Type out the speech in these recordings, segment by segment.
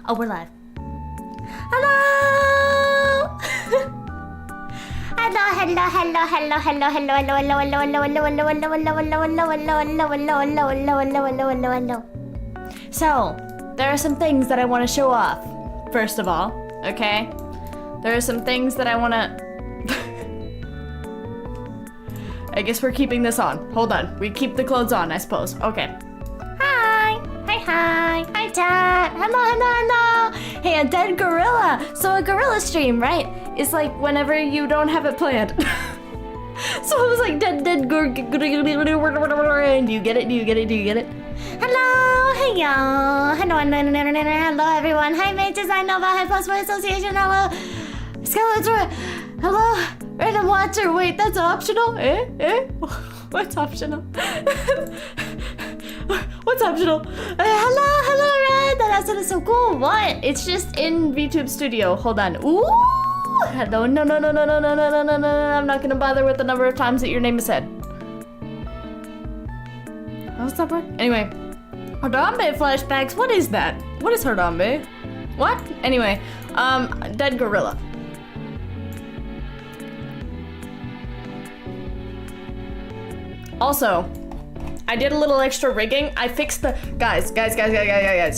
Oh, we're live. Hello! Hello. So, there are some things that I want to show off. First of all, okay? There are some things that I want to... I guess we're keeping this on. Hold on. We keep the clothes on, I suppose. Okay. Hi, Dad. Hello. Hey, a dead gorilla. So a gorilla stream, right? It's like whenever you don't have it planned. So it was like dead gorilla. Do you get it? Hello, hey y'all. Hello, everyone. Hi, mate. Design Nova. Hi, Plus One Association. Hello, Skeletor. Hello, Random Watcher. Wait, that's optional? What's optional? What's optional? Hello, Red. That accent is so cool. What? It's just in VTube Studio. Hold on. Ooh. Hello. No. I'm not gonna bother with the number of times that your name is said. How's that work? Anyway, Harambe flashbacks. What is that? What is Harambe? What? Anyway, dead gorilla. Also, I did a little extra rigging. I fixed the guys.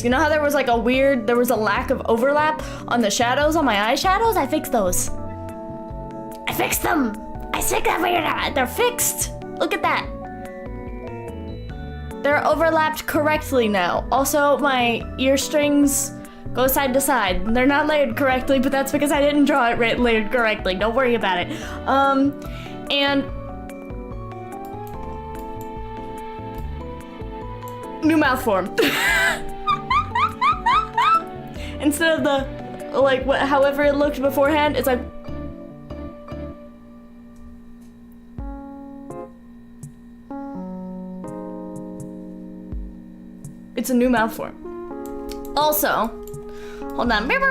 You know how there was like a lack of overlap on the shadows on my eyeshadows? I fixed those. I fixed them. They're fixed. Look at that. They're overlapped correctly now. Also, my ear strings go side to side. They're not layered correctly, but that's because I didn't draw it layered correctly. Don't worry about it. And new mouth form. Instead of the however it looked beforehand, it's like it's a new mouth form. Also, hold on. Hold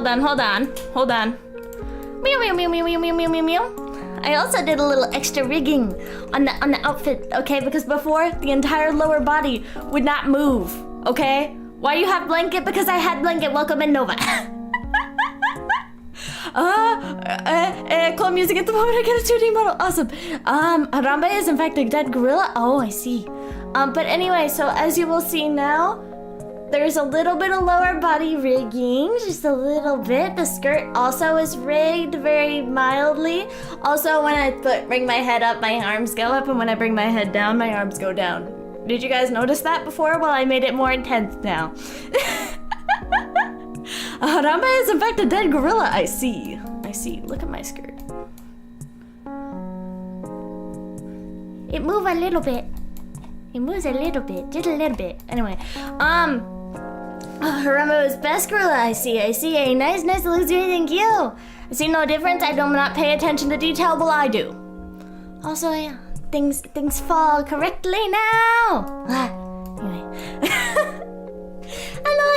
on. Hold on. Meow. I also did a little extra rigging on the outfit, okay? Because before, the entire lower body would not move, okay? Why do you have blanket? Because I had blanket. Welcome in, Nova. Cool music at the moment. I get a 2D model. Awesome. Harambe is in fact a dead gorilla. Oh, I see. But anyway, so as you will see now, there's a little bit of lower body rigging, just a little bit. The skirt also is rigged very mildly. Also, when I bring my head up, my arms go up, and when I bring my head down, my arms go down. Did you guys notice that before? Well, I made it more intense now. Harambe is in fact a dead gorilla. I see. Look at my skirt. It moves a little bit. Just a little bit. Anyway, Harambe is best gorilla. I see. Hey, nice. It looks good. Thank you. I see no difference. I do not pay attention to detail, but I do. Also, yeah, things fall correctly now. Anyway. Hello.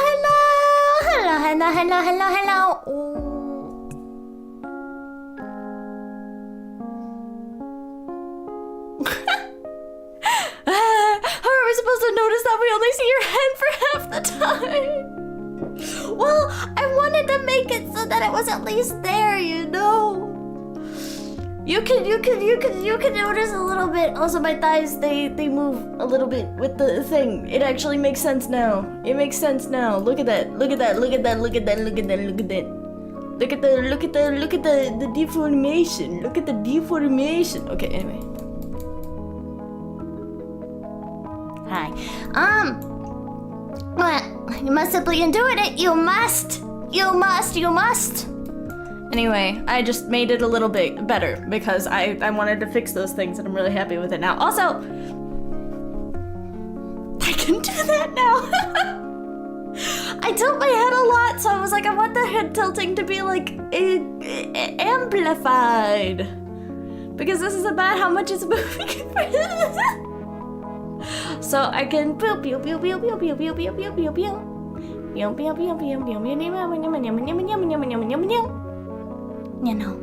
How are we supposed to notice that we only see your head for half the time? Well, I wanted to make it so that it was at least there, you know. You can notice a little bit. Also, my thighs they move a little bit with the thing. It actually makes sense now. It makes sense now. Look at that. Look at the deformation. Look at the deformation. Okay, anyway. Hi. What? You must simply intuit it. You must. Anyway, I just made it a little bit better because I wanted to fix those things and I'm really happy with it now. Also, I can do that now. I tilt my head a lot, so I was like, I want the head tilting to be like amplified. Because this is about how much it's moving. So I can pew pew pew pew pew pew pew pew pew pew pew. You know.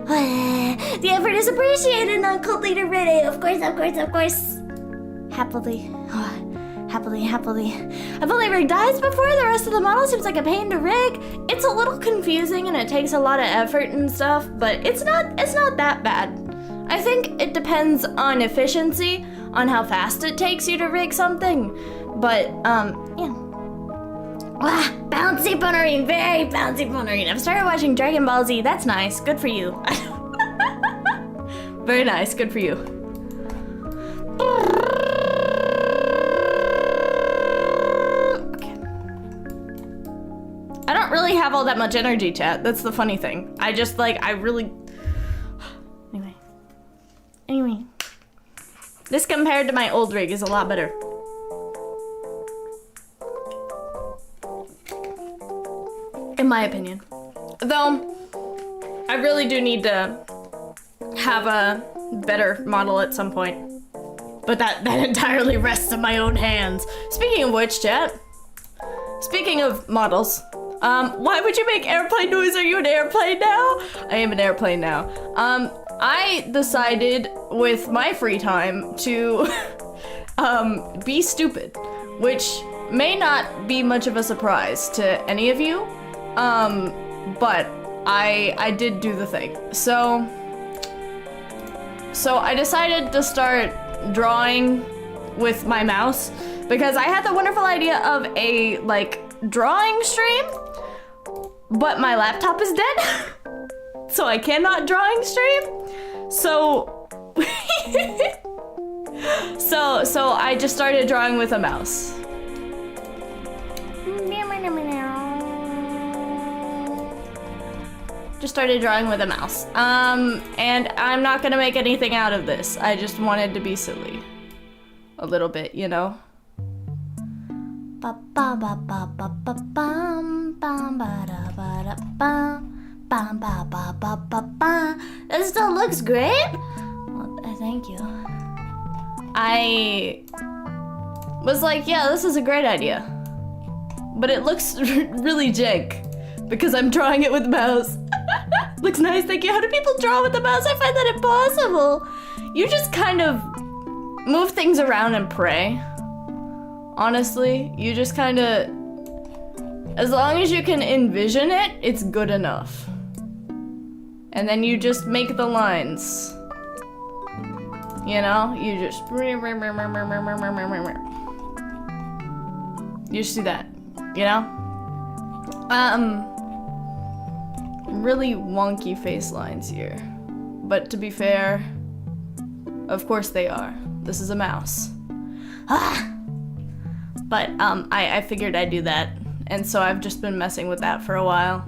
The effort is appreciated, non-cult leader Rene. Of course, of course, of course. Happily. Happily. I've only rigged eyes before. The rest of the model seems like a pain to rig. It's a little confusing and it takes a lot of effort and stuff, but it's not that bad. I think it depends on efficiency, on how fast it takes you to rig something. But, yeah. Bouncy Punarine, very bouncy Punarine. I've started watching Dragon Ball Z. That's nice. Good for you. Very nice. Good for you. Okay. I don't really have all that much energy, chat. That's the funny thing. I just, like, I really... Anyway. This compared to my old rig is a lot better. In my opinion. Though, I really do need to have a better model at some point. But that entirely rests in my own hands. Speaking of which, chat. Speaking of models. Why would you make airplane noise? Are you an airplane now? I am an airplane now. I decided with my free time to be stupid. Which may not be much of a surprise to any of you. But I did do the thing. So I decided to start drawing with my mouse because I had the wonderful idea of a, like, drawing stream, but my laptop is dead, so I cannot drawing stream. So, so I just started drawing with a mouse. Just started drawing with a mouse. And I'm not gonna make anything out of this. I just wanted to be silly. A little bit, you know? That still looks great? Well, thank you. I was like, yeah, this is a great idea. But it looks really jank because I'm drawing it with a mouse. Looks nice, thank you. How do people draw with the mouse? I find that impossible. You just kind of move things around and pray. Honestly, you just kind of, as long as you can envision it, it's good enough. And then you just make the lines. You know, you just, you see that, you know? Really wonky face lines here. But to be fair, of course they are. This is a mouse. But I figured I'd do that. And so I've just been messing with that for a while.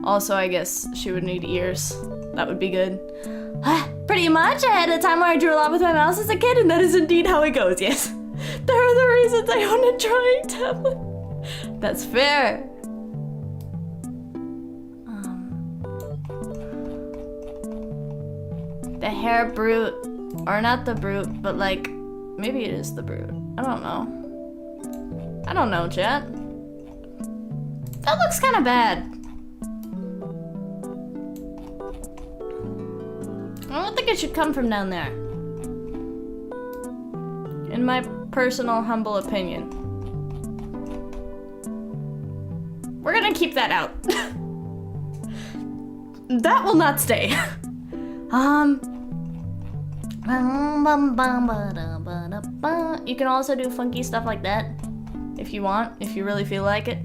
Also, I guess she would need ears. That would be good. Pretty much. I had a time where I drew a lot with my mouse as a kid, and that is indeed how it goes, yes. There are the reasons I own a drawing tablet. That's fair. The hair brute, or not the brute, but like, maybe it is the brute. I don't know. I don't know, chat. That looks kind of bad. I don't think it should come from down there. In my personal, humble opinion. We're gonna keep that out. That will not stay. You can also do funky stuff like that if you want, if you really feel like it.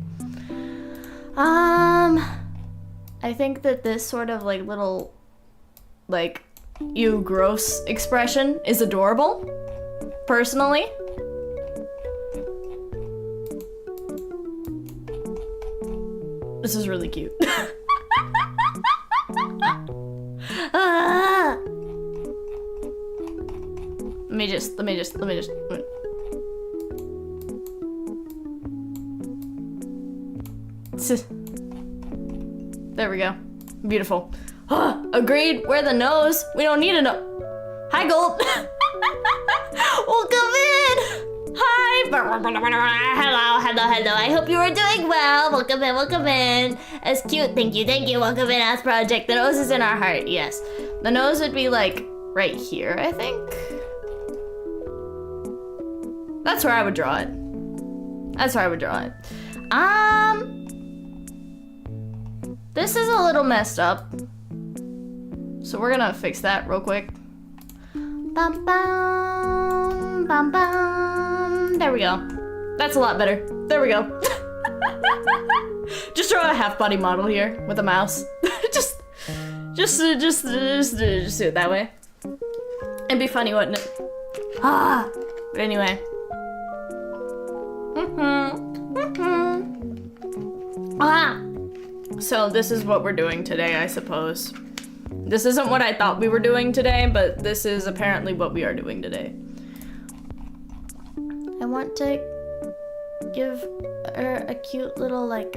I think that this sort of like little, like, you gross expression is adorable, personally. This is really cute. Let me just. There we go. Beautiful. Agreed. Wear the nose. We don't need a nose. Hi, Gold. Welcome in. Hi. Hello. I hope you are doing well. Welcome in. That's cute. Thank you. Welcome in, Ass Project. The nose is in our heart. Yes. The nose would be like right here, I think. That's where I would draw it. This is a little messed up. So we're gonna fix that real quick. Bum, bum, bum, bum. There we go. That's a lot better. There we go. Just draw a half body model here with a mouse. just do it that way. It'd be funny, wouldn't it? But anyway. So this is what we're doing today, I suppose. This isn't what I thought we were doing today, but this is apparently what we are doing today. I want to give her a cute little, like...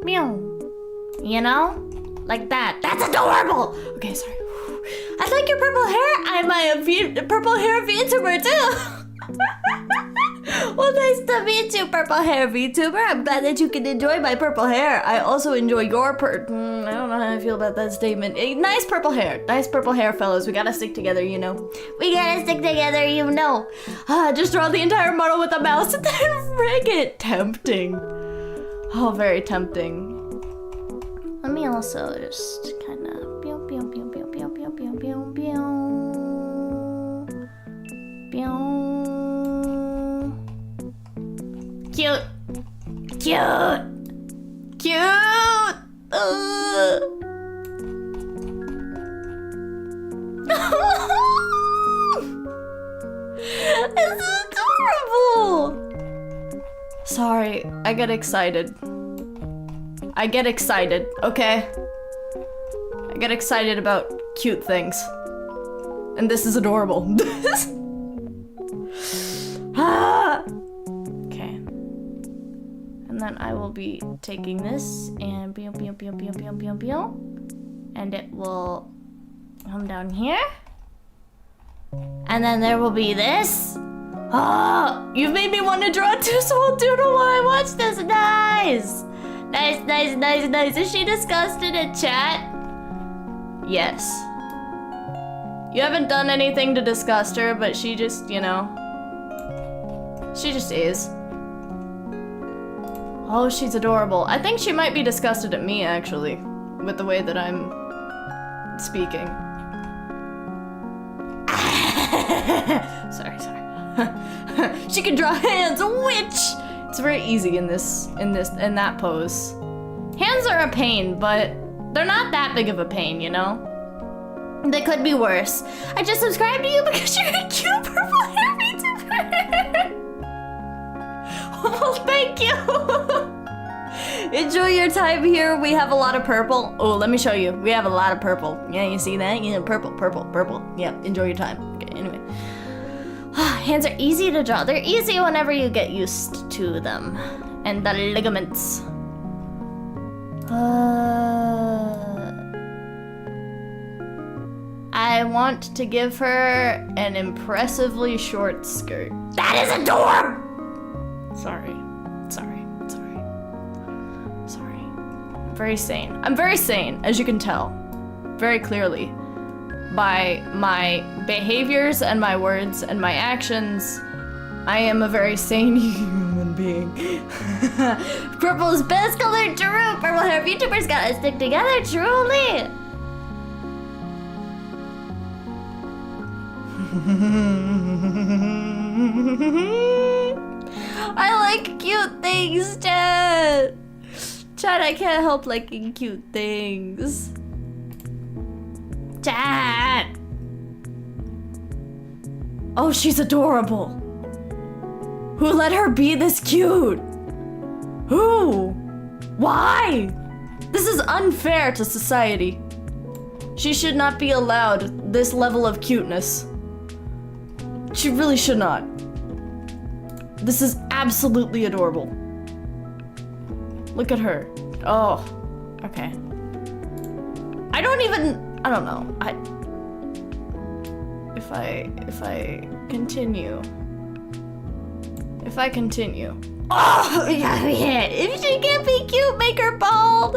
meow. You know? Like that. That's adorable! Okay, sorry. I like your purple hair. I'm a purple hair VTuber too. Well, nice to meet you, purple hair VTuber. I'm glad that you can enjoy my purple hair. I also enjoy your I don't know how I feel about that statement. Nice purple hair. Nice purple hair, fellas. We gotta stick together, you know. Just draw the entire model with a mouse and then rig it. Tempting. Oh, very tempting. Let me also just kind of Cute. This is adorable. Sorry, I get excited, okay? I get excited about cute things. And this is adorable. Okay. And then I will be taking this and and it will come down here. And then there will be this. Oh, you've made me want to draw too, so I'll doodle while I watch this. Nice. Is she disgusted in chat? Yes. You haven't done anything to disgust her, but she just, you know. She just is. Oh, she's adorable. I think she might be disgusted at me, actually, with the way that I'm speaking. Sorry. She can draw hands, which it's very easy in that pose. Hands are a pain, but they're not that big of a pain, you know? They could be worse. I just subscribed to you because you're a cute purple hair VTuber. Well, thank you. Enjoy your time here. We have a lot of purple. Oh, let me show you. We have a lot of purple. Yeah, you see that? Yeah, purple. Yeah, enjoy your time. Okay, anyway. Hands are easy to draw. They're easy whenever you get used to them. And the ligaments. I want to give her an impressively short skirt. That is adorable! Sorry. I'm very sane, as you can tell. Very clearly. By my behaviors and my words and my actions, I am a very sane human being. Purple is best color, true. Purple hair VTubers gotta stick together, truly. I like cute things, Chad. Chad, I can't help liking cute things. Chad. Oh, she's adorable. Who let her be this cute? Who? Why? This is unfair to society. She should not be allowed this level of cuteness. She really should not. This is absolutely adorable. Look at her. Oh, Okay. I don't know. If I continue. Oh, yeah. If she can't be cute, make her bald.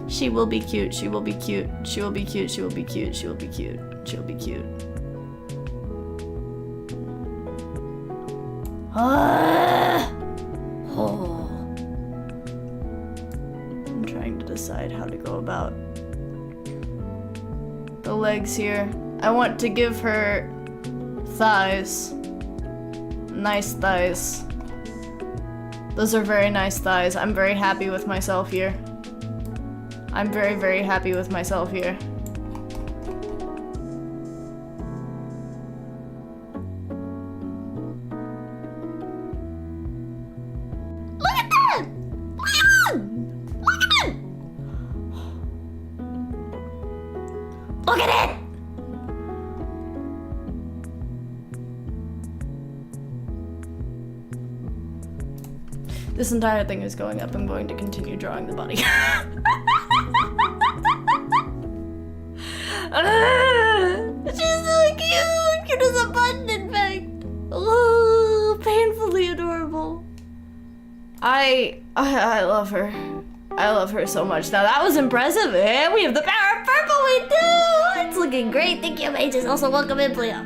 She will be cute. She will be cute. She will be cute. She will be cute. She will be cute. She'll be cute. Oh. I'm trying to decide how to go about the legs here. I want to give her thighs. Nice thighs. Those are very nice thighs. I'm very happy with myself here. I'm very, very happy with myself here. Look at that! Look at it! Look at it! This entire thing is going up. I'm going to continue drawing the body. She's so cute! Cute as a button, in fact. Oh, painfully adorable. I love her. I love her so much. Now that was impressive. And we have the power of purple, we do! It's looking great. Thank you, mages. Also, welcome in, Pleo.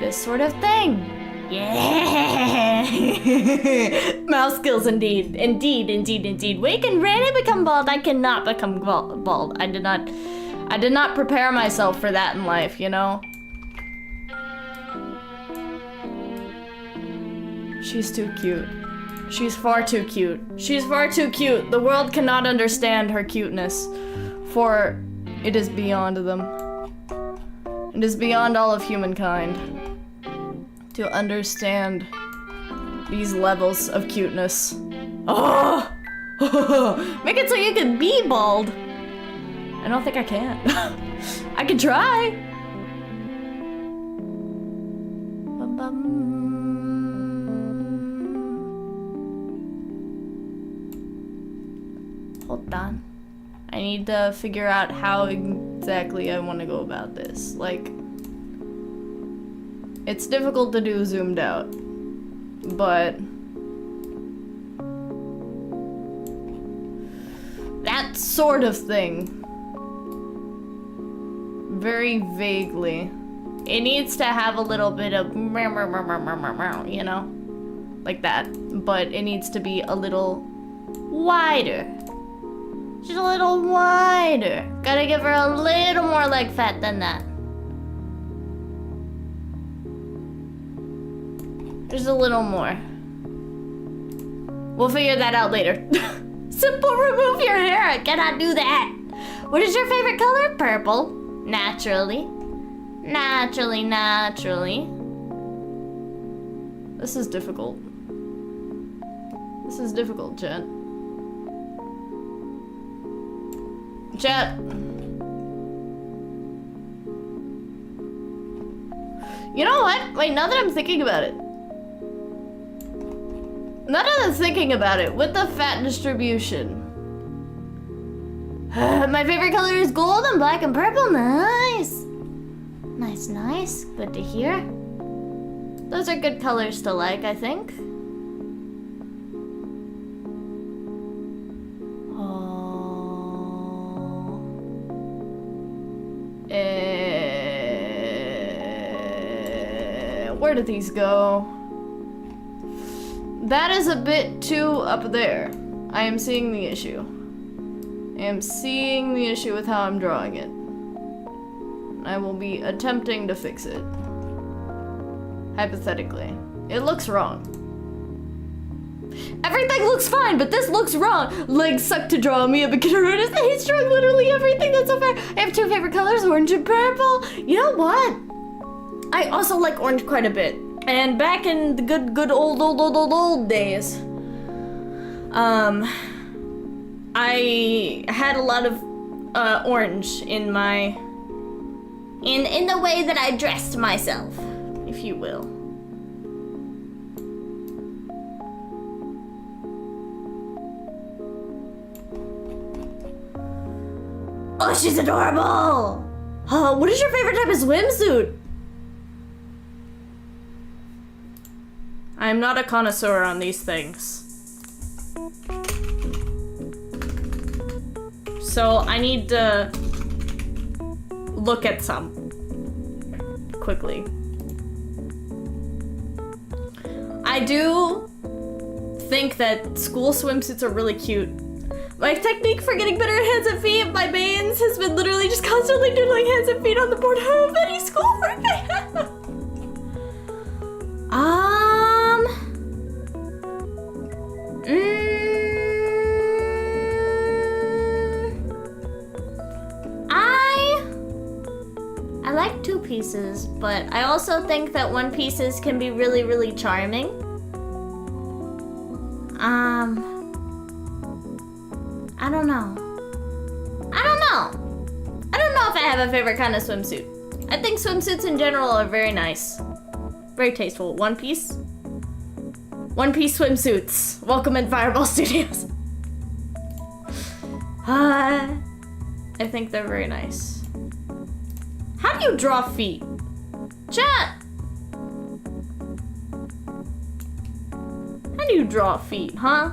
This sort of thing. Yeah! Mouse skills indeed. Indeed. Wake and Randy become bald. I cannot become bald. I did not prepare myself for that in life, you know? She's too cute. She's far too cute. She's far too cute. The world cannot understand her cuteness, for it is beyond them. It is beyond all of humankind to understand these levels of cuteness. Oh! Make it so you can be bald. I don't think I can. I can try. Hold on. I need to figure out how exactly I want to go about this. Like, it's difficult to do zoomed out, but that sort of thing, very vaguely, it needs to have a little bit of, you know, like that, but it needs to be a little wider. Just a little wider. Gotta give her a little more leg fat than that. Just a little more. We'll figure that out later. Simple, remove your hair. I cannot do that. What is your favorite color? Purple. Naturally. Naturally. This is difficult. This is difficult, Jet. Jet. You know what? Wait, now that I'm thinking about it. Now that I'm thinking about it, with the fat distribution. My favorite color is gold and black and purple. Nice. Nice. Good to hear. Those are good colors to like, I think. Where did these go? That is a bit too up there. I am seeing the issue. I am seeing the issue with how I'm drawing it. I will be attempting to fix it. Hypothetically. It looks wrong. Everything looks fine, but this looks wrong. Legs suck to draw. Me, a beginner artist. I hate drawing literally everything. That's so fair. I have two favorite colors, orange and purple. You know what? I also like orange quite a bit. And back in the good old days, I had a lot of orange in my in the way that I dressed myself, if you will. Oh, she's adorable! Oh, what is your favorite type of swimsuit? I'm not a connoisseur on these things. So I need to look at some quickly. I do think that school swimsuits are really cute. My technique for getting better at hands and feet, my mains, has been literally just constantly doodling hands and feet on the board. How many schoolwork I have? I like two pieces, but I also think that one pieces can be really, really charming. I don't know. I don't know if I have a favorite kind of swimsuit. I think swimsuits in general are very nice. Very tasteful. One piece swimsuits. Welcome in Fireball Studios. I think they're very nice. How do you draw feet? Chat! How do you draw feet, huh?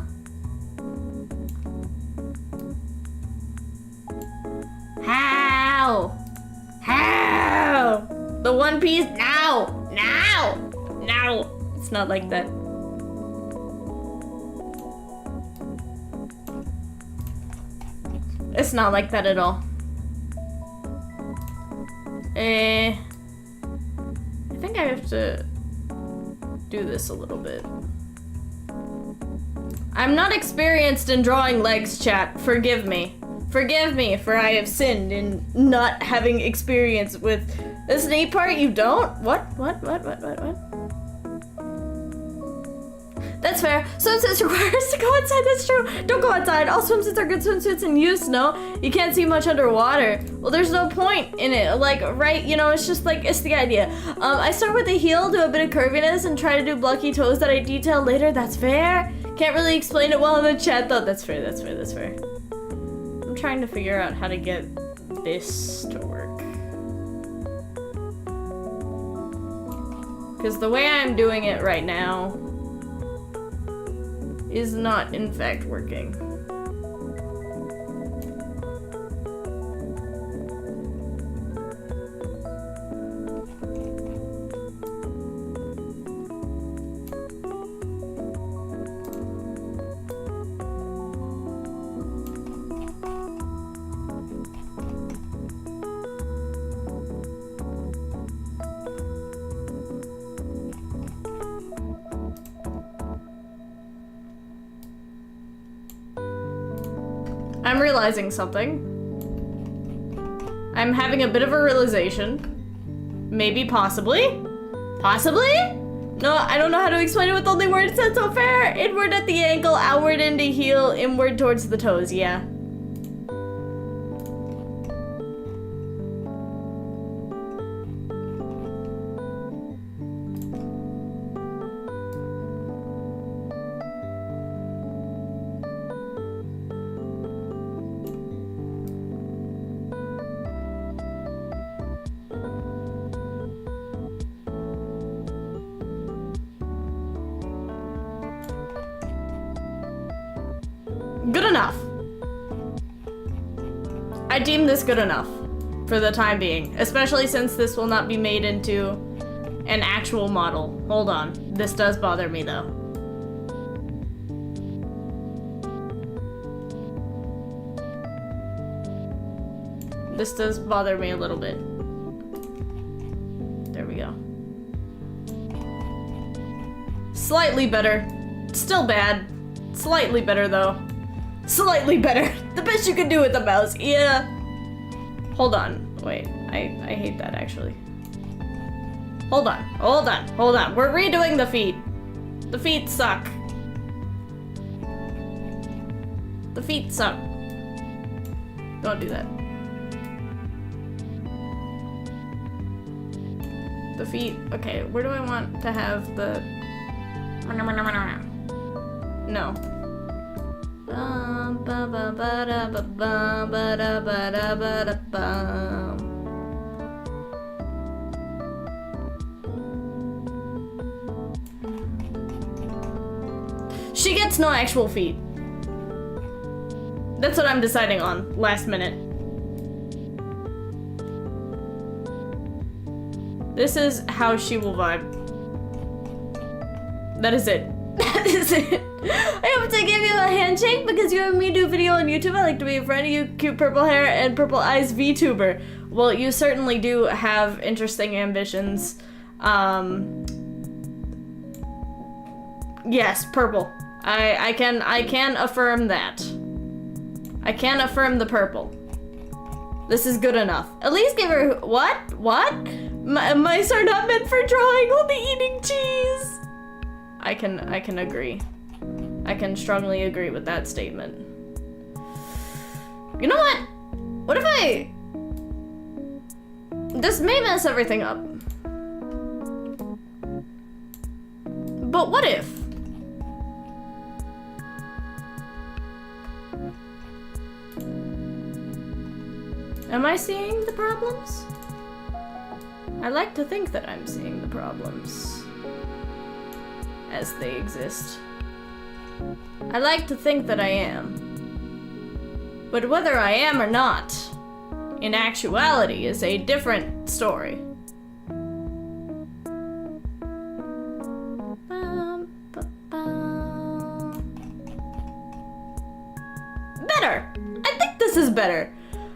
How? The one piece? No! It's not like that. It's not like that at all. I think I have to do this a little bit. I'm not experienced in drawing legs, chat. Forgive me. Forgive me, for I have sinned in not having experience with this knee part. You don't? What? That's fair. Swimsuits require us to go outside, that's true. Don't go outside. All swimsuits are good swimsuits in use, no? You can't see much underwater. Well, there's no point in it. Like, right, you know, it's just like, it's the idea. I start with the heel, do a bit of curviness, and try to do blocky toes that I detail later. That's fair. Can't really explain it well in the chat, though. That's fair. I'm trying to figure out how to get this to work. Because the way I'm doing it right now is not, in fact, working. I'm realizing something. I'm having a bit of a realization. Maybe, possibly? Possibly? No, I don't know how to explain it with only words. That's so fair. Inward at the ankle, outward into heel, inward towards the toes, yeah. Good enough. I deem this good enough for the time being, especially since this will not be made into an actual model. Hold on. This does bother me though. This does bother me a little bit. There we go. Slightly better. Still bad. Slightly better though. Slightly better. The best you can do with the mouse. Yeah. Hold on. Wait. I hate that actually. Hold on, hold on, hold on. We're redoing the feet. The feet suck. The feet suck. Don't do that. The feet, okay, where do I want to have the... No. She gets no actual feet. That's what I'm deciding on last minute. This is how she will vibe. That is it. That is it. I hope to give you a handshake because you have me do video on YouTube. I like to be a friend of you, cute purple hair and purple eyes VTuber. Well, you certainly do have interesting ambitions. Yes, purple. I can affirm that. I can affirm the purple. This is good enough. At least give her what? What? Mice are not meant for drawing, only eating cheese. I can agree. I can strongly agree with that statement. You know what? What if I... This may mess everything up. But what if? Am I seeing the problems? I like to think that I'm seeing the problems as they exist. I like to think that I am. But whether I am or not, in actuality, is a different story. Better! I think this is better.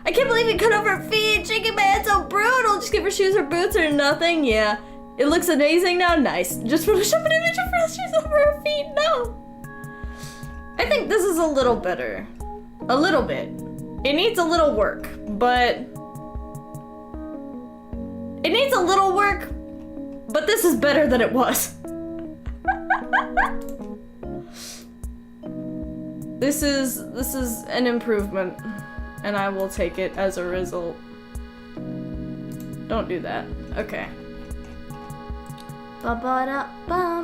I can't believe you cut off her feet, shaking my head so brutal. Just give her shoes or boots or nothing. Yeah, it looks amazing now. Nice. Just Photoshop an image of her shoes over her feet. No. I think this is a little better. A little bit. It needs a little work, but... It needs a little work, but this is better than it was. This is an improvement. And I will take it as a result. Don't do that. Okay. Ba-ba-da-bum-ba-bum.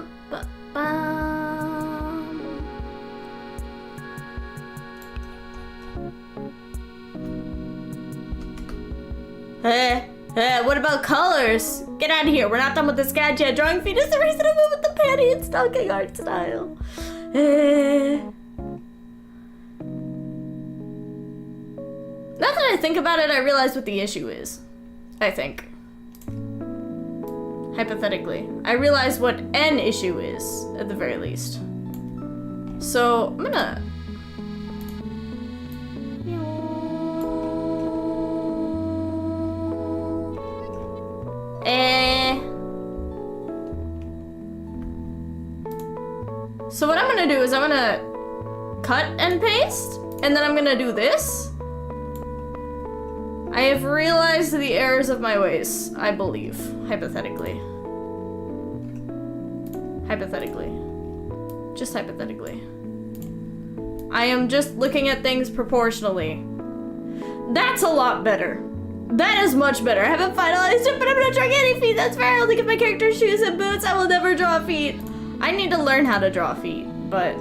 Hey, what about colors? Get out of here. We're not done with the sketch yet. Drawing feet is the reason I went with the panty and stocking art style. Now that I think about it, I realize what the issue is. I think. Hypothetically. I realize what an issue is, at the very least. So, I'm gonna... So what I'm gonna do is I'm gonna cut and paste, and then I'm gonna do this. I have realized the errors of my ways, I believe, hypothetically. Hypothetically. Just hypothetically. I am just looking at things proportionally. That's a lot better. That is much better. I haven't finalized it, but I'm not drawing any feet. That's fair. I'll look at my character's shoes and boots. I will never draw feet. I need to learn how to draw feet, but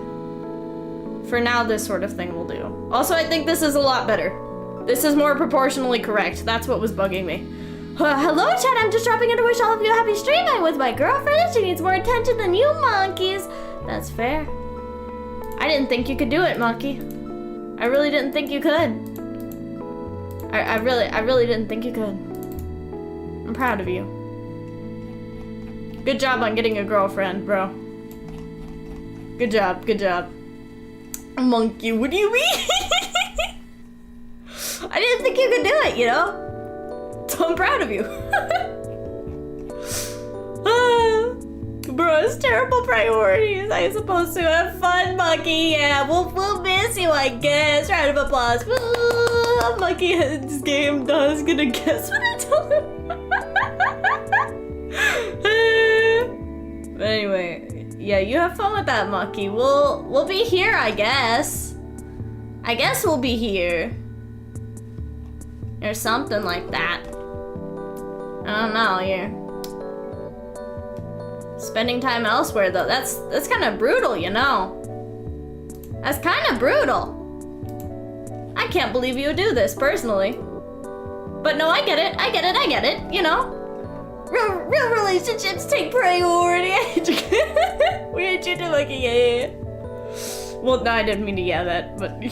for now, this sort of thing will do. Also, I think this is a lot better. This is more proportionally correct. That's what was bugging me. Hello, chat. I'm just dropping in to wish all of you a happy stream. I'm with my girlfriend. She needs more attention than you monkeys. That's fair. I didn't think you could do it, monkey. I really didn't think you could. I really didn't think you could. I'm proud of you. Good job on getting a girlfriend, bro. Good job, good job. Monkey, what do you mean? I didn't think you could do it, you know? So I'm proud of you. Bro, it's terrible priorities. I'm supposed to have fun, Monkey. Yeah, we'll miss you, I guess. Round of applause. Monkey this game does gonna guess what I told him. Yeah, you have fun with that, Mucky. We'll be here, I guess. I guess we'll be here. Or something like that. I don't know, you're spending time elsewhere though. That's kind of brutal, you know. That's kind of brutal. I can't believe you would do this, personally. But no, I get it, you know. Real relationships take priority. We hate you too, Lucky, yeah. Well, no, I didn't mean to yell that, but you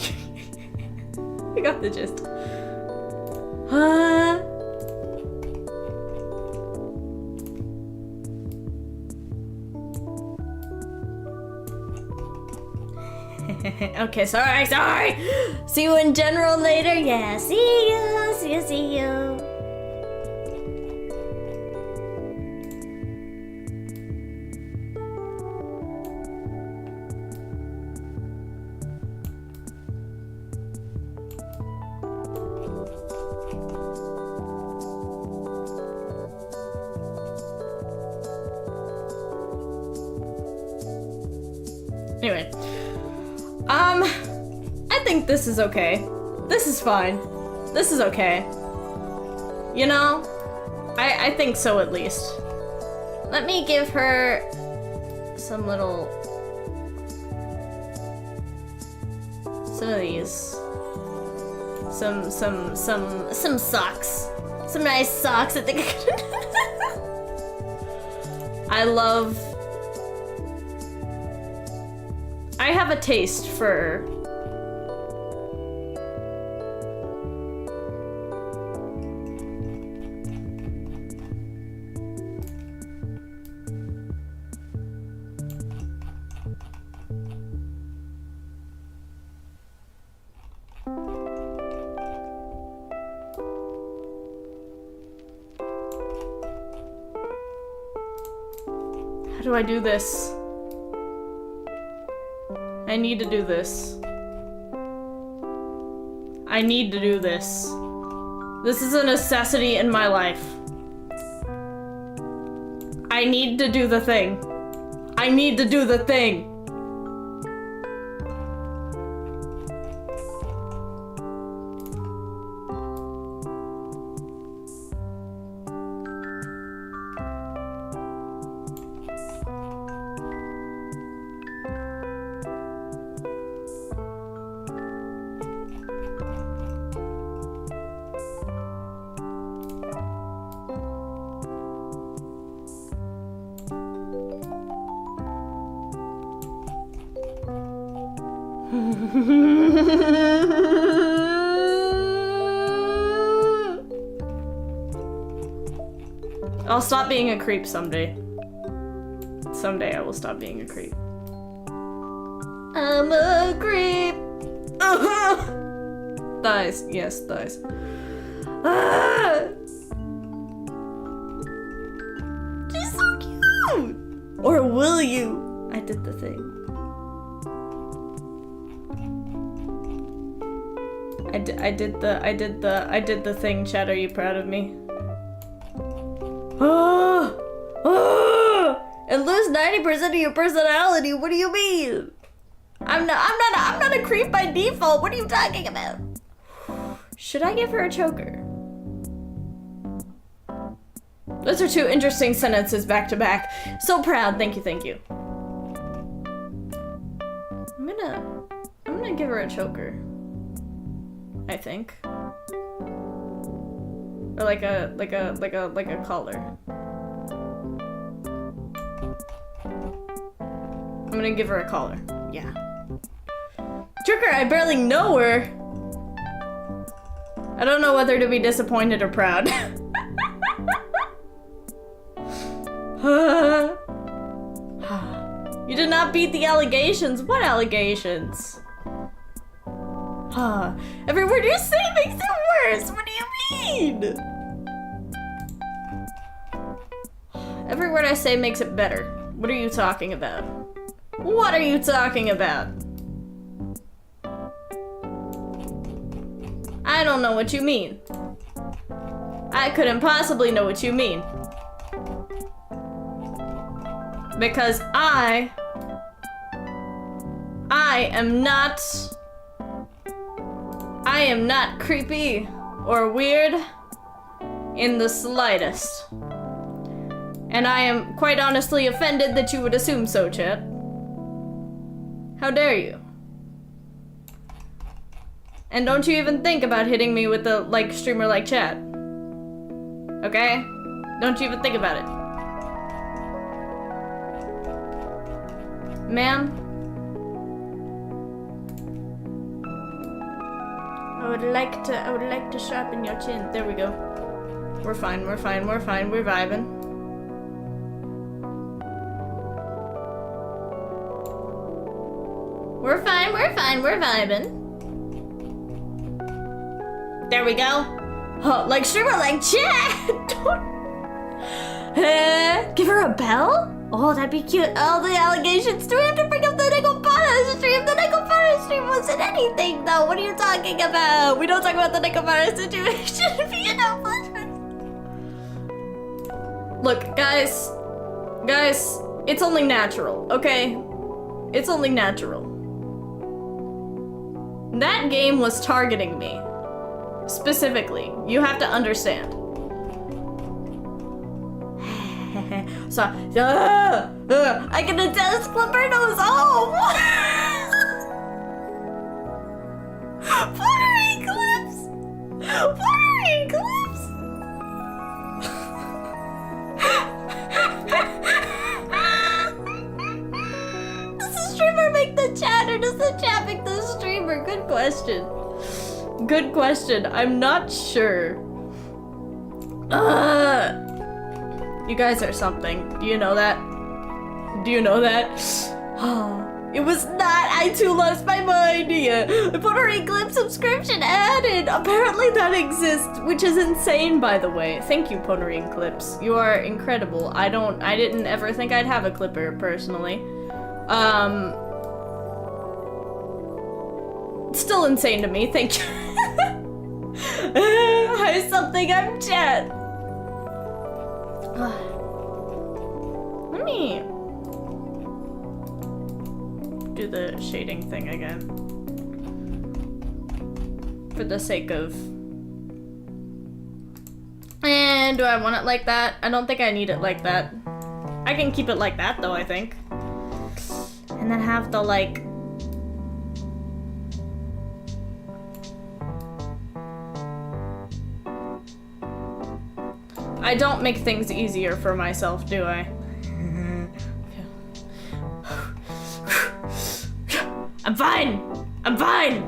got the gist. Okay, sorry. See you in general later. Yeah, see you. Anyway. I think this is okay. This is fine. This is okay. You know? I think so, at least. Let me give her some little... some of these. Some socks. Some nice socks, I think. I love... I have a taste for... How do I do this? I need to do this. I need to do this. This is a necessity in my life. I need to do the thing. I need to do the thing. I'll stop being a creep someday. Someday I will stop being a creep. I'm a creep. Thighs, yes, thighs. She's so cute. Or will you? I did the thing. I did the thing, Chad. Are you proud of me? And lose 90% of your personality. What do you mean? I'm not a creep by default. What are you talking about? Should I give her a choker? Those are two interesting sentences back to back. So proud. Thank you. I'm gonna give her a choker. I think. Or like a collar. I'm gonna give her a collar. Yeah. Choker, I barely know her. I don't know whether to be disappointed or proud. You did not beat the allegations. What allegations? Every word you say makes it worse. What do you mean? Every word I say makes it better. What are you talking about? What are you talking about? I don't know what you mean. I couldn't possibly know what you mean. Because I I am not creepy or weird in the slightest. And I am quite honestly offended that you would assume so, chat. How dare you? And don't you even think about hitting me with the like streamer like chat. Okay? Don't you even think about it. Ma'am? I would like to sharpen your chin. There we go. We're fine, we're vibing. We're vibing. There we go. Oh, like streamer, like chat. Give her a bell? Oh, that'd be cute. All the allegations. Do we have to bring up the Nekopara stream? The Nekopara stream wasn't anything, though. What are you talking about? We don't talk about the Nekopara situation. Be an Look, guys, it's only natural, okay? It's only natural. That game was targeting me. Specifically. You have to understand. So, I can attest Clipper knows all! Pottery clips! Pottery clips! Does the streamer make the chat or does the chat make the streamer? Good question. Good question. I'm not sure. You guys are something. Do you know that? Do you know that? It was not. I too lost my mind. The Pottery Clip subscription added. Apparently that exists, which is insane, by the way. Thank you, Pottery Clips. You are incredible. I didn't ever think I'd have a clipper personally. It's still insane to me. Thank you. Hi, something. I'm chat. Let me do the shading thing again. For the sake of... And do I want it like that? I don't think I need it like that. I can keep it like that though, I think. And then have the like... I don't make things easier for myself, do I? I'm fine! I'm fine!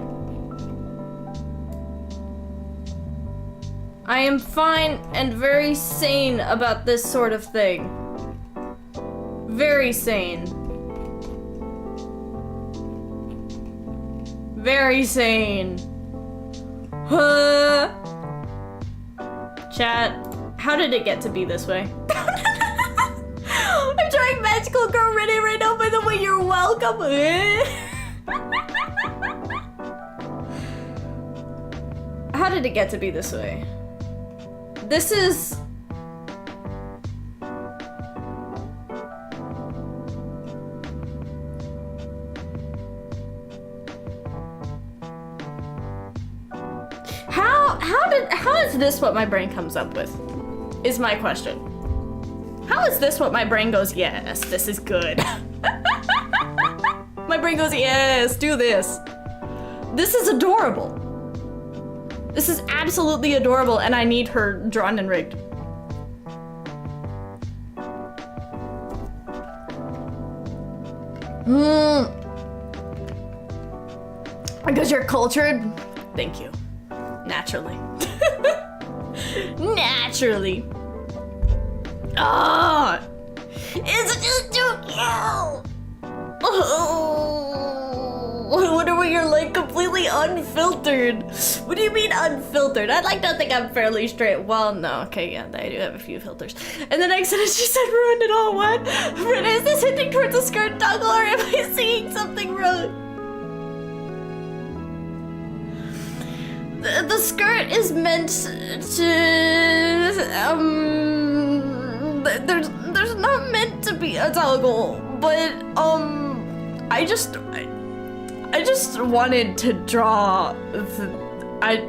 I am fine and very sane about this sort of thing. Very sane. Very sane. Chat. How did it get to be this way? I'm trying Magical Girl Ready right now, by the way, you're welcome. How did it get to be this way? This is... How is this what my brain comes up with? Is my question. How is this what my brain goes, yes, this is good. My brain goes, yes, do this. This is adorable. This is absolutely adorable and I need her drawn and rigged. Because you're cultured? Thank you. Naturally. Naturally. Ah! It's just too cute! Oh! I wonder what you're like, completely unfiltered. What do you mean unfiltered? I'd like to think I'm fairly straight. Well, no. Okay, yeah, I do have a few filters. And the next sentence she said ruined it all. What? Is this hinting towards a skirt toggle or am I seeing something wrong? The skirt is meant to, there's not meant to be a toggle, but, I just wanted to draw the... I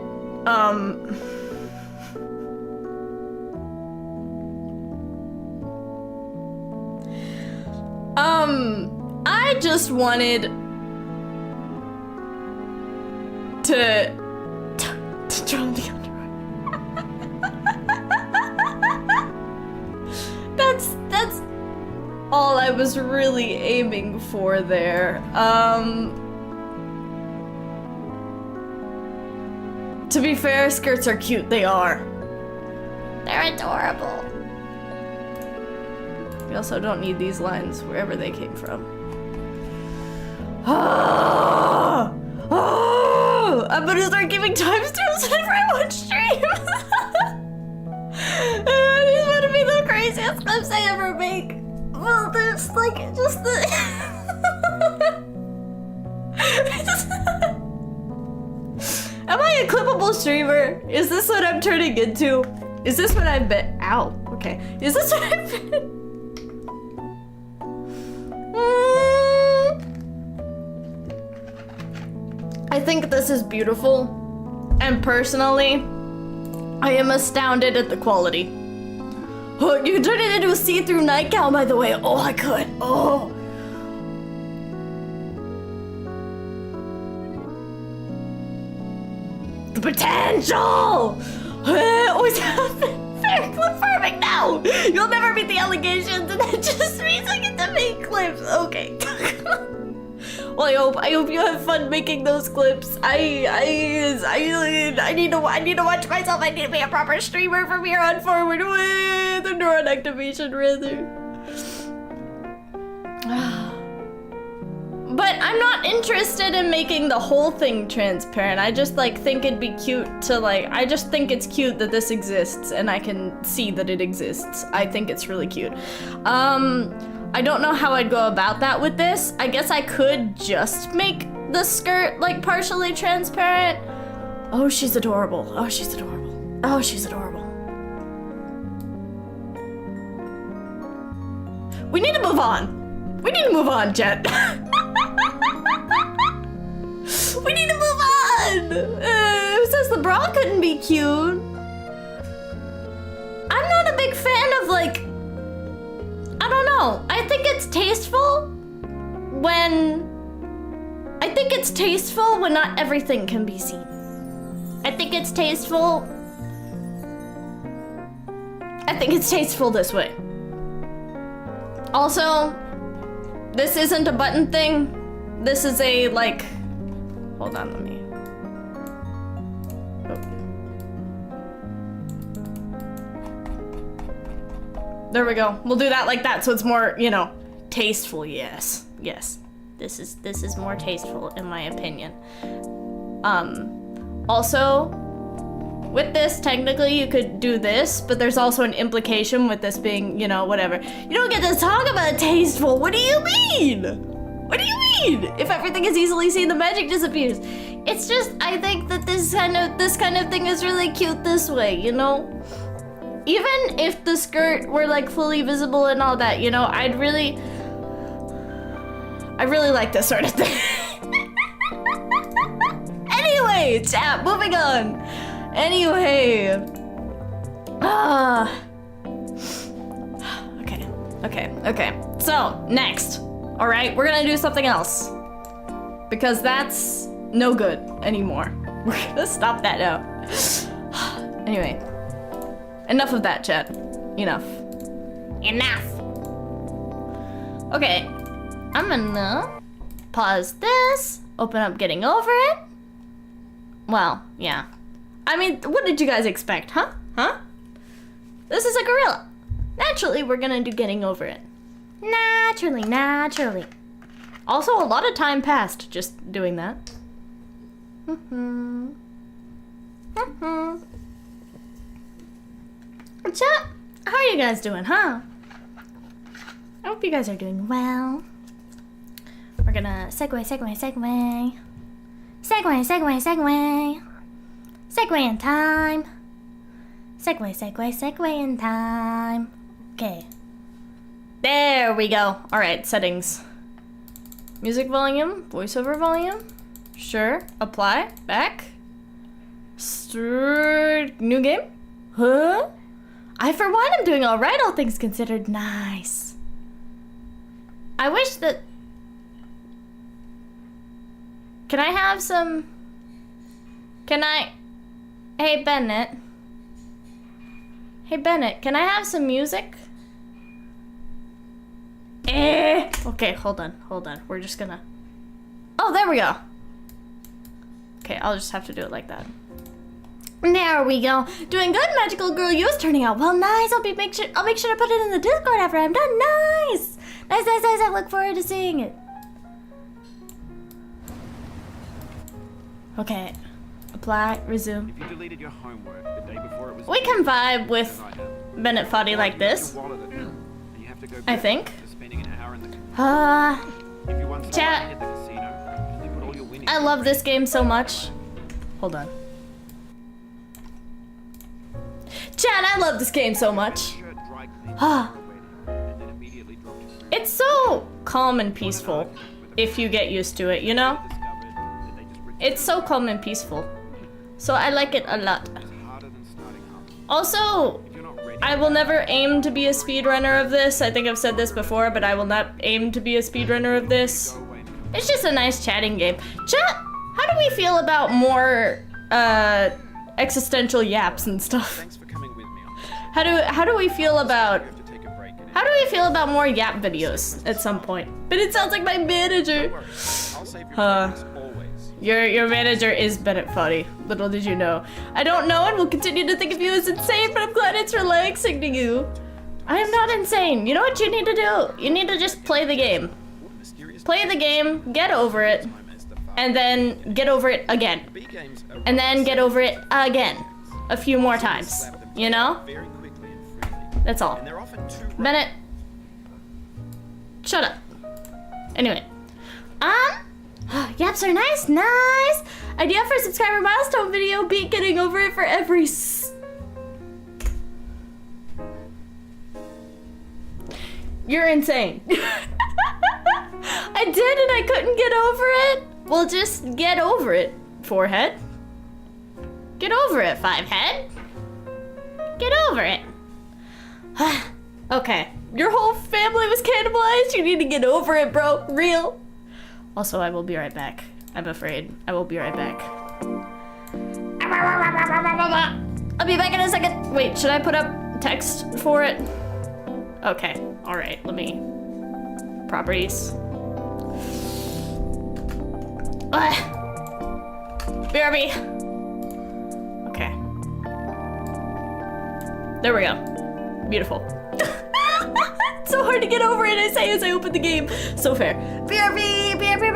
just wanted to draw the underwear. That's all I was really aiming for there. To be fair, skirts are cute, they are. They're adorable. We also don't need these lines wherever they came from. I'm gonna start giving timestamps whenever I watch streams. These want to be the craziest clips I ever make. Well, there's like just the. Am I a clippable streamer? Is this what I'm turning into? Is this what I've been? Ow. Okay. Is this what I've been? I think this is beautiful, and personally, I am astounded at the quality. Oh, you can turn it into a see-through nightgown, by the way. Oh, I could. Oh. The potential! Always happen. Fair clip farming now. You'll never meet the allegations, and that just means I get to make clips. Okay. Well, I hope you have fun making those clips. I need to watch myself. I need to be a proper streamer from here on forward with the neuron activation rather. But I'm not interested in making the whole thing transparent. I just like think it'd be cute to like, I just think it's cute that this exists and I can see that it exists. I think it's really cute. I don't know how I'd go about that with this. I guess I could just make the skirt like partially transparent. Oh, she's adorable. Oh, she's adorable. Oh, she's adorable. We need to move on. We need to move on, Jet. We need to move on. Who says the bra couldn't be cute? I'm not a big fan of like, I don't know. I think it's tasteful when not everything can be seen. I think it's tasteful this way. Also, this isn't a button thing. This is a like, hold on, let me. There we go. We'll do that like that so it's more, you know, tasteful. Yes. Yes. This is more tasteful in my opinion. Also, with this, technically you could do this, but there's also an implication with this being, you know, whatever. You don't get to talk about tasteful. What do you mean? What do you mean? If everything is easily seen, the magic disappears. It's just, I think that this kind of thing is really cute this way, you know? Even if the skirt were like fully visible and all that, you know, I really like this sort of thing. Anyway, chat, moving on. Anyway. Okay. So, next. All right, we're gonna do something else. Because that's no good anymore. We're gonna stop that now. Anyway. Enough of that, chat. Enough. Okay. I'm gonna pause this, open up getting over it. Well, yeah. I mean, what did you guys expect, huh? This is a gorilla. Naturally, we're gonna do getting over it. Naturally. Also, a lot of time passed just doing that. Chat, how are you guys doing, huh? I hope you guys are doing well. We're gonna segue. Segue in time. Segue in time. Okay. There we go. Alright, settings. Music volume, voiceover volume. Sure. Apply. Back. New game? Huh? I, for one, am doing alright, all things considered. Nice. I wish that... Can I have some... Can I... Hey, Bennett. Hey, Bennett, can I have some music? Okay, hold on. We're just gonna... Oh, there we go. Okay, I'll just have to do it like that. There we go. Doing good, magical girl. Yours turning out well. Nice. I'll make sure to put it in the Discord after I'm done. Nice. Nice. I look forward to seeing it. Okay. Apply. Resume. If you deleted your homework the day before it was we can vibe with Bennett Foddy like this. I think. Chat. I love this game so much. Hold on. Chat, I love this game so much. It's so calm and peaceful if you get used to it, you know? It's so calm and peaceful. So I like it a lot. Also, I will never aim to be a speedrunner of this. I think I've said this before, but I will not aim to be a speedrunner of this. It's just a nice chatting game. Chat, how do we feel about more existential yaps and stuff? How do we feel about more yap videos at some point? But it sounds like my manager. Your manager is Bennett Foddy. Little did you know. I don't know and will continue to think of you as insane, but I'm glad it's relaxing to you. I am not insane. You know what you need to do? You need to just play the game. Play the game, get over it, and then get over it again. And then get over it again. A few more times. You know? That's all. Bennett. Shut up. Anyway. Yaps are nice. Idea for a subscriber milestone video. Beat getting over it for every You're insane. I did and I couldn't get over it. Well, just get over it, forehead. Get over it, fivehead. Get over it. Okay, your whole family was cannibalized. You need to get over it, bro. Real. Also, I will be right back. I'm afraid. I will be right back. I'll be back in a second. Wait, should I put up text for it? Okay, all right, let me... Properties. BRB. Okay. There we go. Beautiful. It's so hard to get over it, I say as I open the game. So fair. BRB, BRB.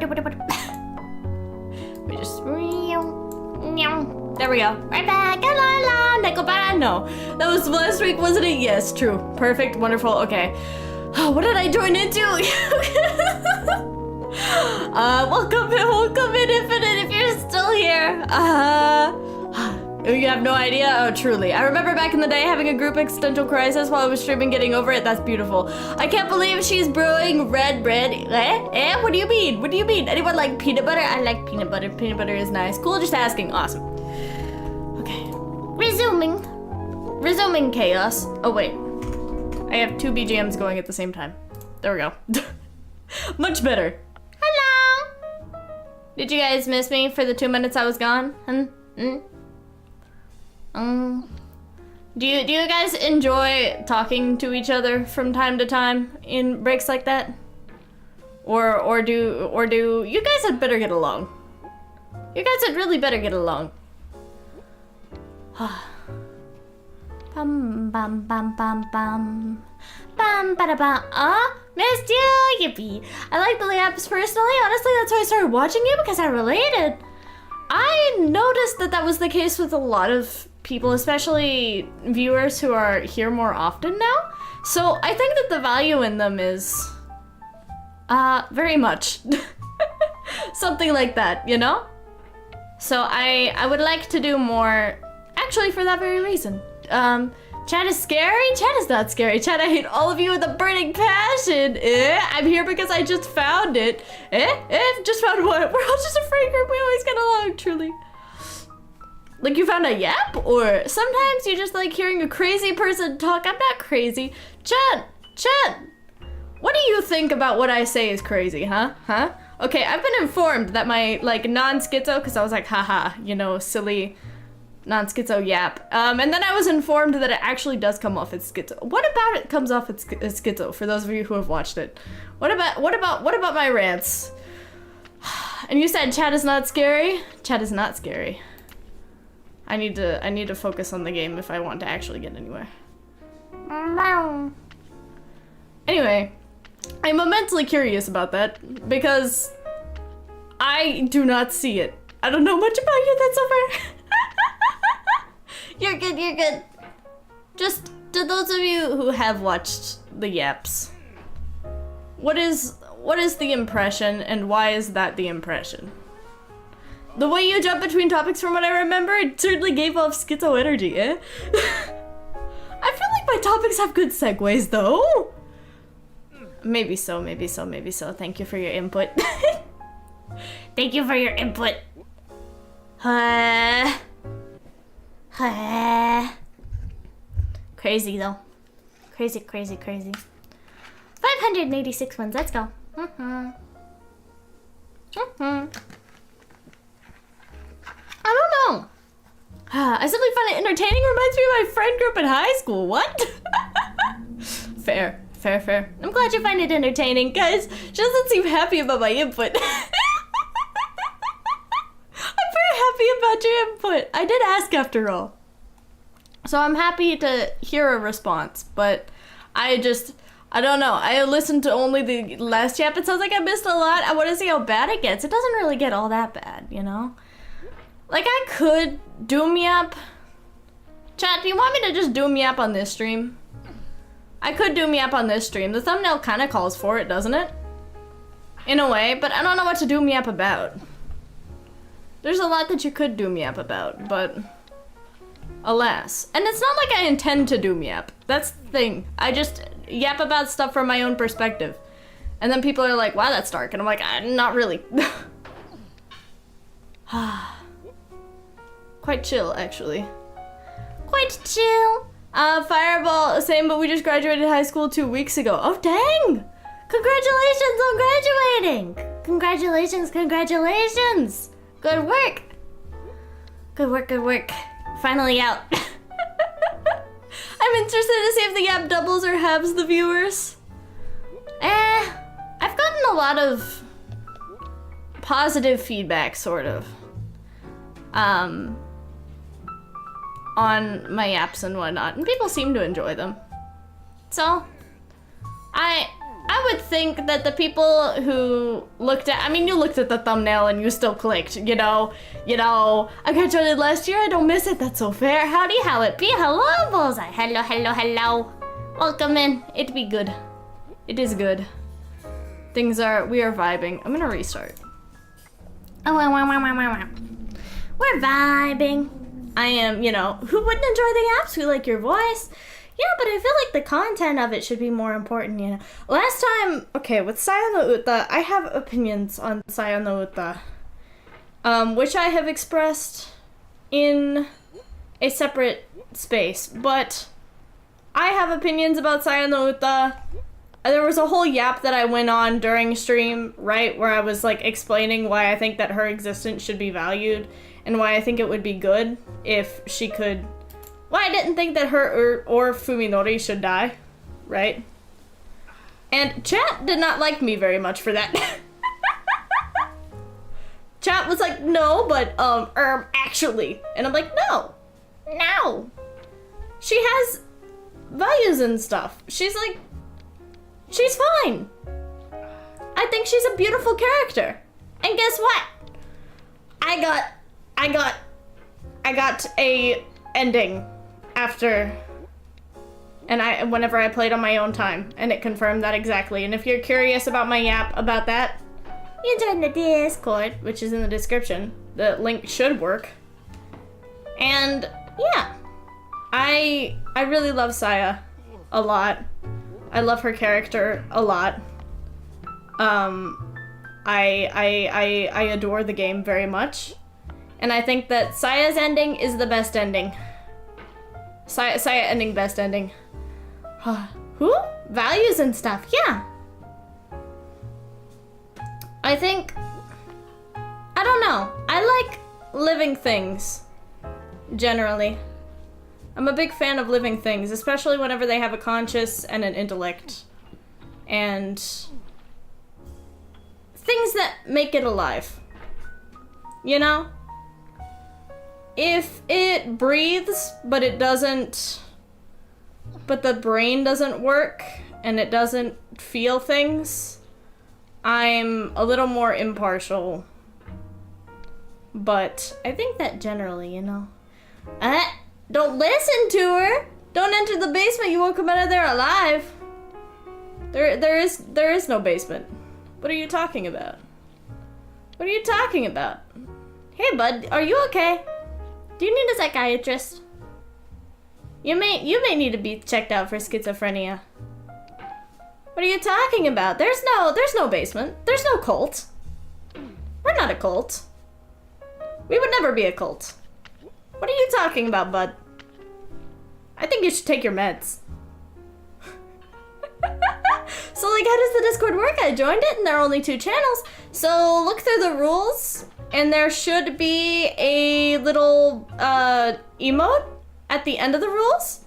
We just... There we go. Right back. Hello, hello. No. That was last week, wasn't it? Yes, true. Perfect. Wonderful. Okay. What did I join into? Welcome in, Infinite, if you're still here. You have no idea? Oh, truly. I remember back in the day having a group existential crisis while I was streaming, getting over it. That's beautiful. I can't believe she's brewing red bread. Eh? What do you mean? What do you mean? Anyone like peanut butter? I like peanut butter. Peanut butter is nice. Cool, just asking. Awesome. Okay. Resuming chaos. Oh, wait. I have 2 BGMs going at the same time. There we go. Much better. Hello! Did you guys miss me for the 2 minutes I was gone? Do you guys enjoy talking to each other from time to time in breaks like that? Or do you guys had better get along? You guys had really better get along. Bum bum bum bum bum bum bada bum. Missed you, yippee. I like the layups personally. Honestly, that's why I started watching you, because I related. I noticed that was the case with a lot of people, especially viewers who are here more often now. So I think that the value in them is very much something like that, you know? So I would like to do more, actually, for that very reason. Chat is scary? Chat is not scary. Chat, I hate all of you with a burning passion. I'm here because I just found it. Just found what? We're all just a friend group. We always get along, truly. Like, you found a yap? Or sometimes you just like hearing a crazy person talk. I'm not crazy. Chat, what do you think about what I say is crazy, huh? Okay, I've been informed that my, like, non-schizo, because I was like, haha, you know, silly non-schizo yap. And then I was informed that it actually does come off as schizo. What about it comes off as schizo, for those of you who have watched it? What about my rants? And you said chat is not scary? Chat is not scary. I need to focus on the game if I want to actually get anywhere. Anyway, I'm immensely curious about that because I do not see it. I don't know much about you, that's over. You're good. Just to those of you who have watched the yaps, what is the impression and why is that the impression? The way you jump between topics, from what I remember, it certainly gave off schizo energy, I feel like my topics have good segues, though. Maybe so. Thank you for your input. Thank you for your input. Crazy, though. Crazy. 586 ones, let's go. I don't know. I simply find it entertaining. Reminds me of my friend group in high school. What? Fair. I'm glad you find it entertaining. Guys, she doesn't seem happy about my input. I'm very happy about your input. I did ask after all. So I'm happy to hear a response, but I don't know. I listened to only the last yap. It sounds like I missed a lot. I want to see how bad it gets. It doesn't really get all that bad, you know? Like, I could doom yap. Chat, do you want me to just doom yap on this stream? I could doom yap on this stream. The thumbnail kind of calls for it, doesn't it? In a way, but I don't know what to doom yap about. There's a lot that you could doom yap about, but alas. And it's not like I intend to doom yap. That's the thing. I just yap about stuff from my own perspective. And then people are like, wow, that's dark. And I'm like, not really. Quite chill, actually. Quite chill. Fireball, same, but we just graduated high school 2 weeks ago. Oh, dang! Congratulations on graduating! Congratulations! Good work. Finally out. I'm interested to see if the app doubles or halves the viewers. I've gotten a lot of positive feedback, sort of. On my apps and whatnot, and people seem to enjoy them. So, I would think that the people who looked at, I mean, you looked at the thumbnail and you still clicked, you know, I graduated last year, I don't miss it, that's so fair. Howdy, how it be? Hello, Bullseye. Hello, hello, hello. Welcome in. It be good. It is good. We are vibing. I'm gonna restart. We're vibing. I am, you know, who wouldn't enjoy the apps? We like your voice. Yeah, but I feel like the content of it should be more important, you know. Last time, okay, with Saya no Uta, I have opinions on Saya no Uta, which I have expressed in a separate space, but I have opinions about Saya no Uta. There was a whole yap that I went on during stream, right, where I was like explaining why I think that her existence should be valued and why I think it would be good if she could, why I didn't think that her or Fuminori should die, right? And chat did not like me very much for that. Chat was like, no, but actually, and I'm like, no, she has values and stuff. She's like, she's fine. I think she's a beautiful character. And guess what? I got a ending after, and whenever I played on my own time, and it confirmed that exactly. And if you're curious about my yap about that, you join the Discord, which is in the description. The link should work. And yeah, I really love Saya a lot. I love her character a lot. I adore the game very much. And I think that Saya's ending is the best ending. Saya ending, best ending. Who? Values and stuff, yeah. I think, I don't know. I like living things, generally. I'm a big fan of living things, especially whenever they have a conscience and an intellect. And things that make it alive. You know? If it breathes, but it doesn't, but the brain doesn't work, and it doesn't feel things, I'm a little more impartial. But I think that generally, you know. Don't listen to her! Don't enter the basement, you won't come out of there alive! There is no basement. What are you talking about? What are you talking about? Hey bud, are you okay? Do you need a psychiatrist? You may need to be checked out for schizophrenia. What are you talking about? There's no basement. There's no cult. We're not a cult. We would never be a cult. What are you talking about, bud? I think you should take your meds. So like, how does the Discord work? I joined it and there are only 2 channels. So look through the rules and there should be a little emote at the end of the rules.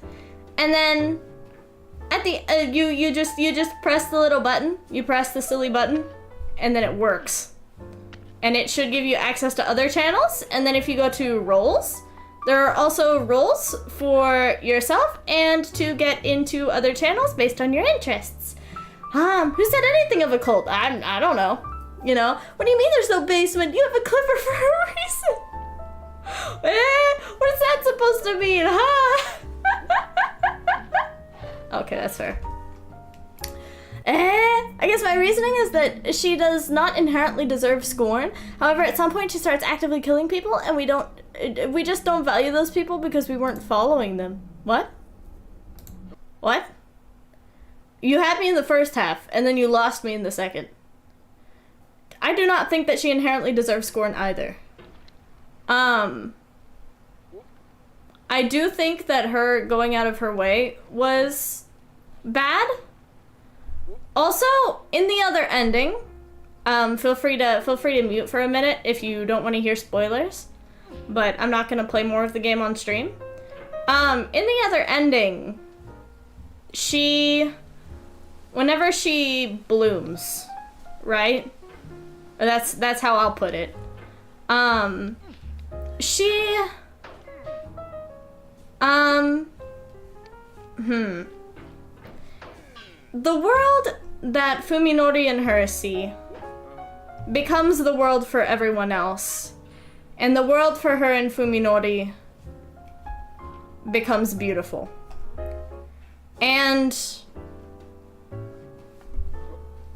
And then at the you just press the little button. You press the silly button and then it works. And it should give you access to other channels. And then if you go to roles, there are also roles for yourself and to get into other channels based on your interests. Who said anything of a cult? I don't know. You know? What do you mean there's no basement? You have a clipper for a reason. What is that supposed to mean, huh? Okay, that's fair. I guess my reasoning is that she does not inherently deserve scorn. However, at some point she starts actively killing people and we just don't value those people because we weren't following them. What? What? You had me in the first half and then you lost me in the second. I do not think that she inherently deserves scorn either. I do think that her going out of her way was bad. Also, in the other ending, feel free to mute for a minute if you don't want to hear spoilers. But I'm not gonna play more of the game on stream. In the other ending, whenever she blooms, right? Or that's how I'll put it. The world that Fuminori and her see becomes the world for everyone else. And the world for her and Fuminori becomes beautiful. And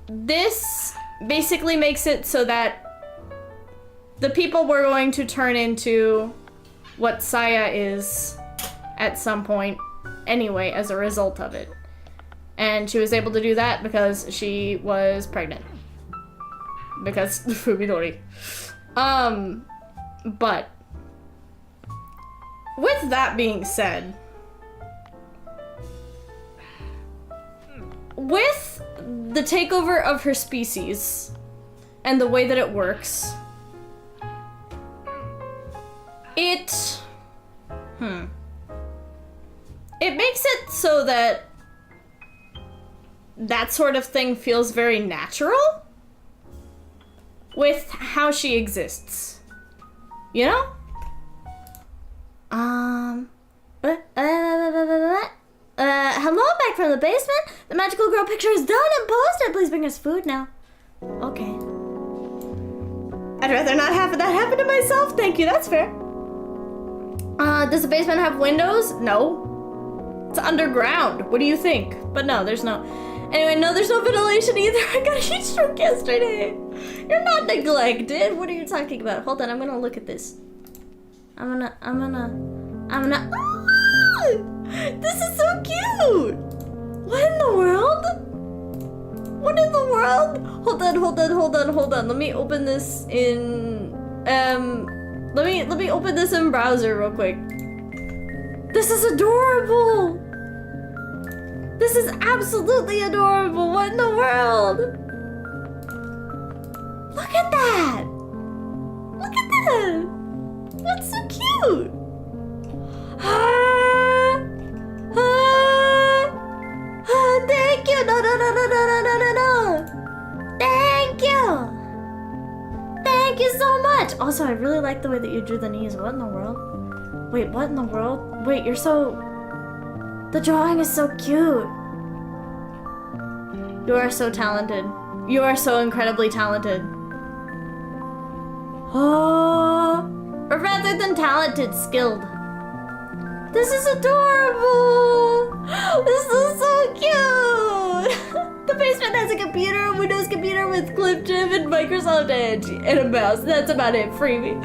this basically makes it so that the people were going to turn into what Saya is at some point anyway as a result of it. And she was able to do that because she was pregnant. Because Fuminori. But with that being said, with the takeover of her species and the way that it works, it makes it so that that sort of thing feels very natural with how she exists. You know? Hello, back from the basement. The magical girl picture is done and posted. Please bring us food now. Okay. I'd rather not have that happen to myself. Thank you, that's fair. Does the basement have windows? No. It's underground. What do you think? But no, there's no. Anyway, no, there's no ventilation either. I got a heat stroke yesterday. You're not neglected. What are you talking about? Hold on, I'm gonna look at this. I'm gonna. This is so cute. What in the world? What in the world? Hold on. Let me open this in. Let me open this in browser real quick. This is adorable. This is absolutely adorable. What in the world? Look at that. Look at that. That's so cute. Thank you. No. Thank you. Thank you so much. Also, I really like the way that you drew the knees. What in the world? Wait, what in the world? Wait, you're so... The drawing is so cute. You are so talented. You are so incredibly talented. Oh, or rather than talented, skilled. This is adorable. This is so cute. The basement has a computer, a Windows computer with Clip Gym and Microsoft Edge, and a mouse. That's about it. Freebie.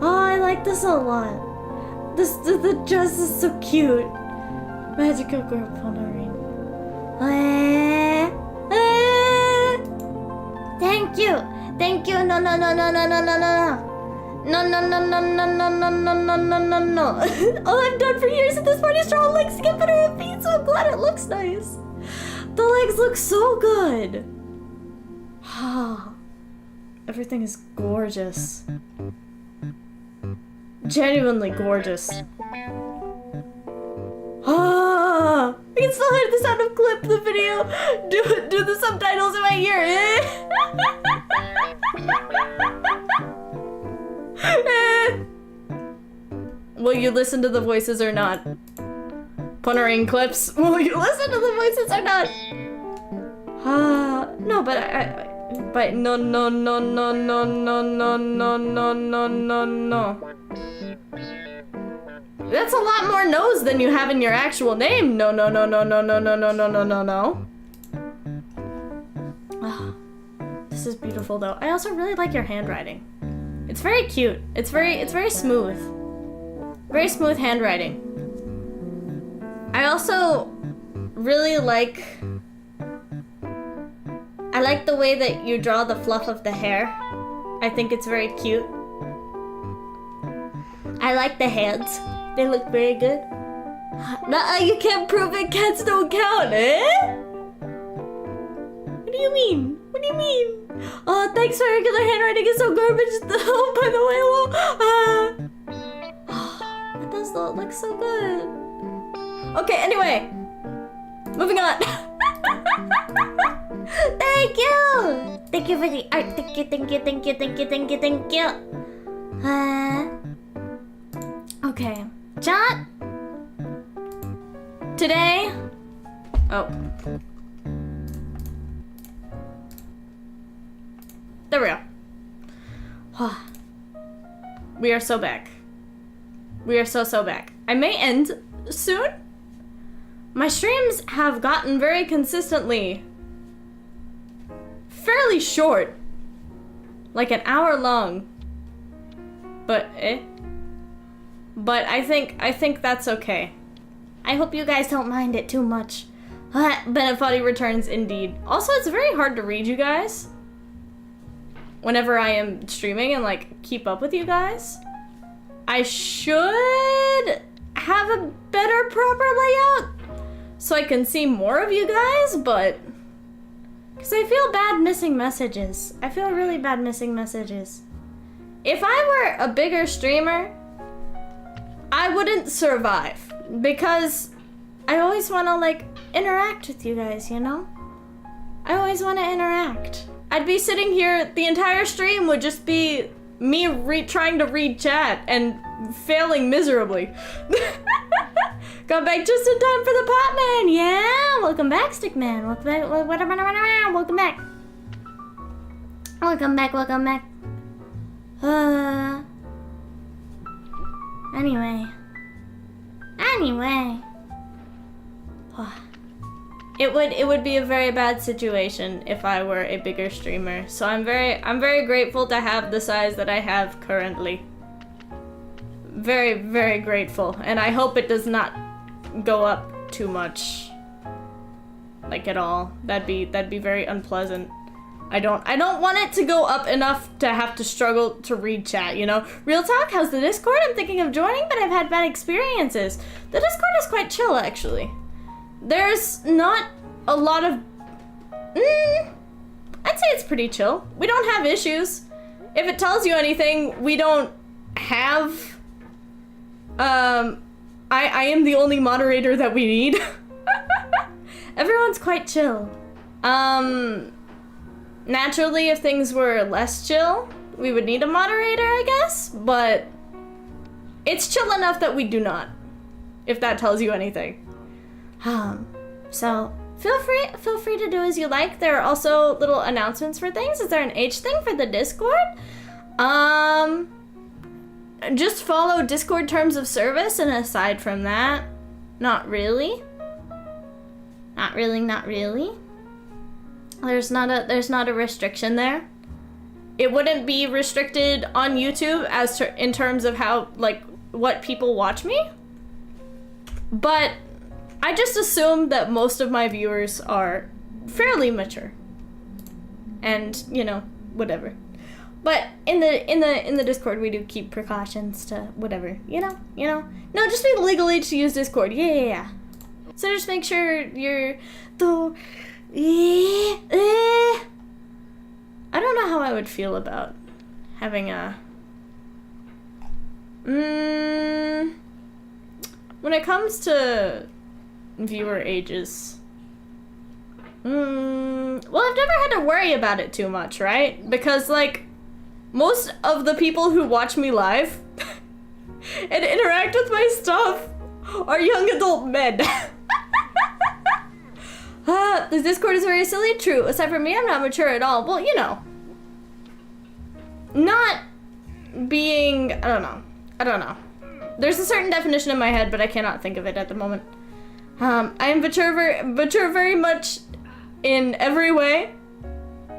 Oh, I like this a lot. The dress is so cute. Magical girl Ponarine. Thank you. Thank you. No. No. Oh, I've done for years at this point is draw legs, skipping her feet, so I'm glad it looks nice. The legs look so good. Everything is gorgeous. Genuinely gorgeous. I can still hear the sound of Clip the video. Do the subtitles in my ear. Will you listen to the voices or not? Punnering Clips. Will you listen to the voices or not? No, but but no. That's a lot more no's than you have in your actual name. No. Oh, this is beautiful though. I also really like your handwriting. It's very cute. It's very smooth. Very smooth handwriting. I also really like the way that you draw the fluff of the hair. I think it's very cute. I like the hands. They look very good. Nuh-uh, you can't prove it. Cats don't count, eh? What do you mean? What do you mean? Oh, thanks for regular handwriting is so garbage though, by the way, it does though, it looks so good. Okay, anyway. Moving on. Thank you! Thank you for the art. Thank you. Okay. Chat. Today. Oh. We are so back. We are so back. I may end soon. My streams have gotten very consistently fairly short. Like an hour long. But I think that's okay. I hope you guys don't mind it too much. Benefati returns indeed. Also, it's very hard to read you guys whenever I am streaming and like keep up with you guys. I should have a better proper layout so I can see more of you guys, but because I feel bad missing messages. I feel really bad missing messages. If I were a bigger streamer, I wouldn't survive because I always want to like interact with you guys, you know? I always want to interact. I'd be sitting here, the entire stream would just be me trying to read chat and failing miserably. Got back just in time for the pot man. Yeah, welcome back, Stickman. Welcome back. Welcome back. Welcome back. Welcome back. Anyway. It would be a very bad situation if I were a bigger streamer. So I'm very grateful to have the size that I have currently. Very, very grateful. And I hope it does not go up too much. Like at all. That'd be very unpleasant. I don't want it to go up enough to have to struggle to read chat, you know? Real talk, how's the Discord? I'm thinking of joining, but I've had bad experiences. The Discord is quite chill, actually. There's not a lot of... I'd say it's pretty chill. We don't have issues. If it tells you anything, we don't have... I am the only moderator that we need. Everyone's quite chill. Naturally, if things were less chill, we would need a moderator, I guess, but it's chill enough that we do not, if that tells you anything. So feel free to do as you like. There are also little announcements for things. Is there an age thing for the Discord? Just follow Discord terms of service, and aside from that, not really. Not really. There's not a restriction there. It wouldn't be restricted on YouTube as in terms of how, like, what people watch me. But I just assume that most of my viewers are fairly mature. And, you know, whatever. But in the Discord we do keep precautions to whatever, you know? No, just be legal age to use Discord. Yeah. So just make sure you're I don't know how I would feel about having a... When it comes to viewer ages... Well, I've never had to worry about it too much, right? Because, like, most of the people who watch me live and interact with my stuff are young adult men. This Discord is very silly. True. Aside from me, I'm not mature at all. Well, you know. Not being... I don't know. There's a certain definition in my head, but I cannot think of it at the moment. I am mature very much in every way.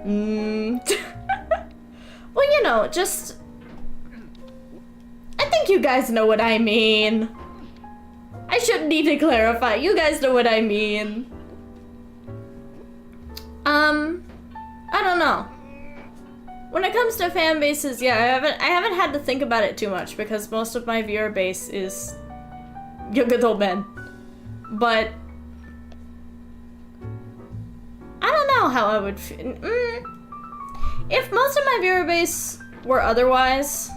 Well, you know, just... I think you guys know what I mean. I shouldn't need to clarify. You guys know what I mean. I don't know. When it comes to fan bases, yeah, I haven't had to think about it too much because most of my viewer base is young adult men. But I don't know how I would feel. If most of my viewer base were otherwise,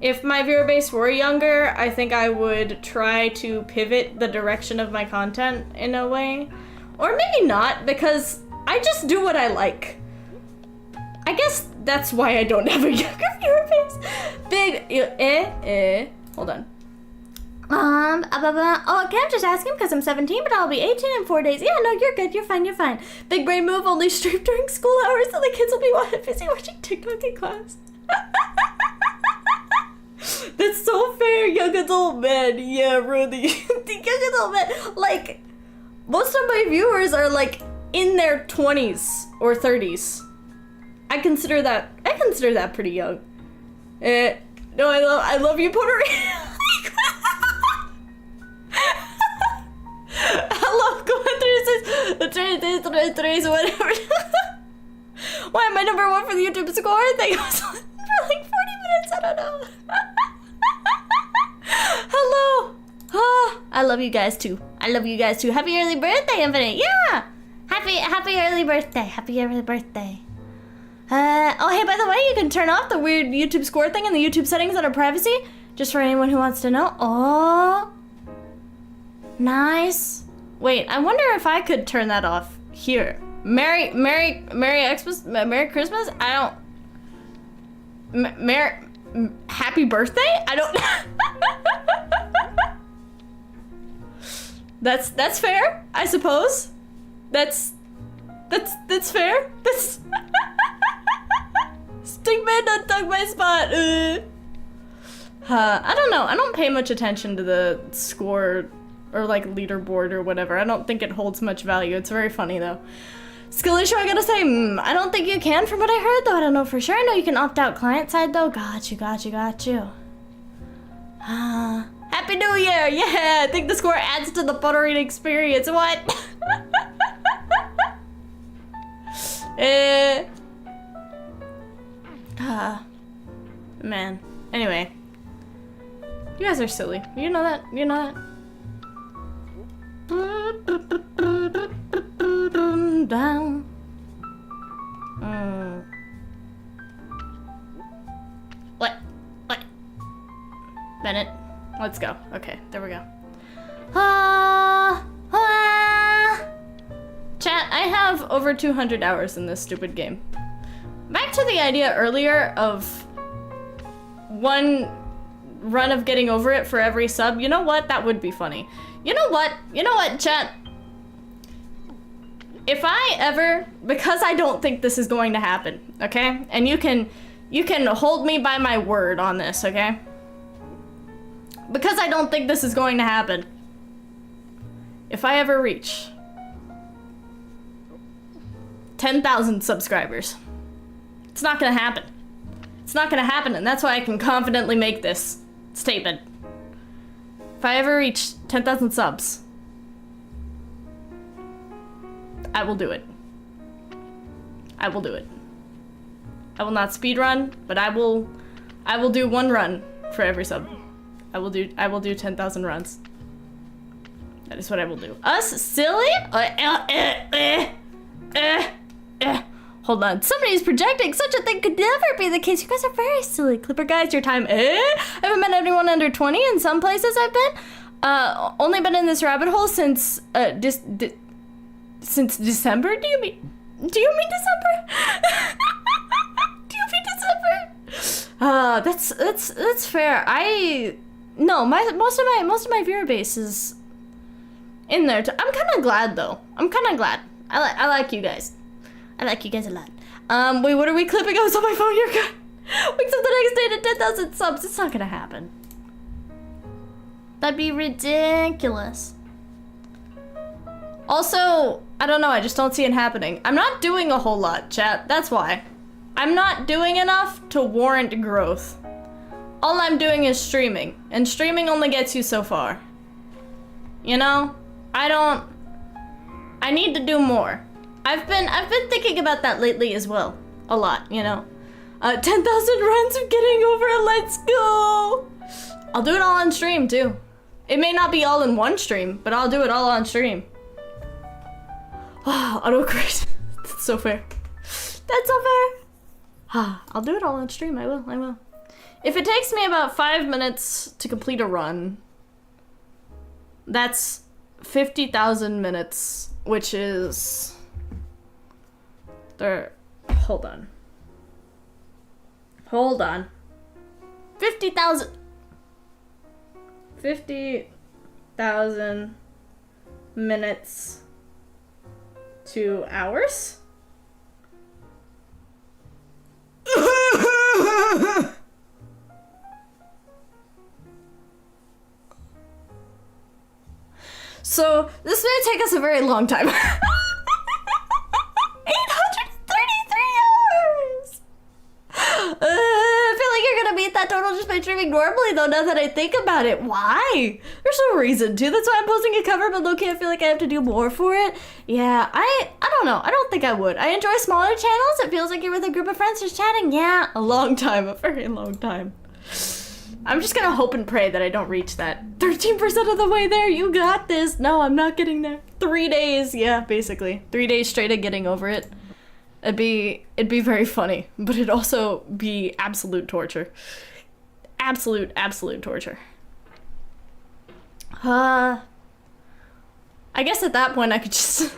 if my viewer base were younger, I think I would try to pivot the direction of my content in a way. Or maybe not, because I just do what I like. I guess that's why I don't have a younger viewer base. Hold on. Okay, I'm just asking because I'm 17, but I'll be 18 in 4 days. Yeah, no, you're good. You're fine. Big brain move, only stream during school hours so the kids will be busy watching TikTok in class. That's so fair, young adult man. Yeah, Rudy. The young adult man. Like, most of my viewers are like in their 20s or 30s. I consider that pretty young. No, I love you, Puerto Rico. Hello, whatever. Why am I number one for the YouTube score? They was on for like 40 minutes. I don't know. Hello. I love you guys too. I love you guys too. Happy early birthday, Infinite. Yeah. Happy early birthday. Happy early birthday. Oh, hey, by the way, you can turn off the weird YouTube score thing in the YouTube settings under privacy, just for anyone who wants to know. Oh, nice. Wait, I wonder if I could turn that off here. Merry Christmas? I don't... Happy birthday? I don't... That's fair, I suppose. That's fair. That's... Stickman don't tug my spot. I don't know. I don't pay much attention to the score or like leaderboard or whatever. I don't think it holds much value. It's very funny though. Skalisha, I gotta say, I don't think you can from what I heard though. I don't know for sure. I know you can opt out client side though. Got you. Happy New Year. Yeah, I think the score adds to the buttering experience. What? Man. Anyway. You guys are silly. You know that? You know that? Down. What? Bennett. Let's go. Okay, there we go. Chat, I have over 200 hours in this stupid game. Back to the idea earlier of one run of getting over it for every sub. You know what? That would be funny. You know what, chat? If I ever, because I don't think this is going to happen, okay? And you can hold me by my word on this, okay? Because I don't think this is going to happen. If I ever reach 10,000 subscribers, it's not gonna happen. It's not gonna happen, and that's why I can confidently make this statement. If I ever reach 10,000 subs, I will do it. I will do it. I will not speedrun, but I will do one run for every sub. I will do 10,000 runs. That is what I will do. Us silly? Hold on. Somebody's projecting. Such a thing could never be the case. You guys are very silly. Clipper guys, your time. I haven't met anyone under 20 in some places I've been. Only been in this rabbit hole since since December. Do you mean December? Do you mean December? That's fair. No, most of my viewer base is in there. I'm kind of glad though. I'm kind of glad. I like you guys. I like you guys a lot. Wait, what are we clipping? I was on my phone. You're good. Wakes up the next day to 10,000 subs. It's not gonna happen. That'd be ridiculous. Also, I don't know. I just don't see it happening. I'm not doing a whole lot, chat. That's why. I'm not doing enough to warrant growth. All I'm doing is streaming, and streaming only gets you so far. You know? I need to do more. I've been thinking about that lately as well. A lot, you know? 10,000 runs of getting over it, let's go! I'll do it all on stream, too. It may not be all in one stream, but I'll do it all on stream. Oh, autocorrect. That's so fair. That's so fair. I'll do it all on stream, I will. If it takes me about 5 minutes to complete a run, that's 50,000 minutes, which is... Hold on. 50,000 minutes to hours? So this may take us a very long time. 833 hours! I feel like you're gonna beat that total just by streaming normally though, now that I think about it. Why? There's no reason to. That's why I'm posting a cover, but low-key I feel like I have to do more for it. Yeah, I don't know. I don't think I would. I enjoy smaller channels. It feels like you're with a group of friends just chatting. Yeah, a long time. A very long time. I'm just gonna hope and pray that I don't reach that 13% of the way there. You got this. No, I'm not getting there. 3 days. Yeah, basically. 3 days straight of getting over it. It'd be very funny, but it'd also be absolute torture. Absolute torture. I guess at that point I could just,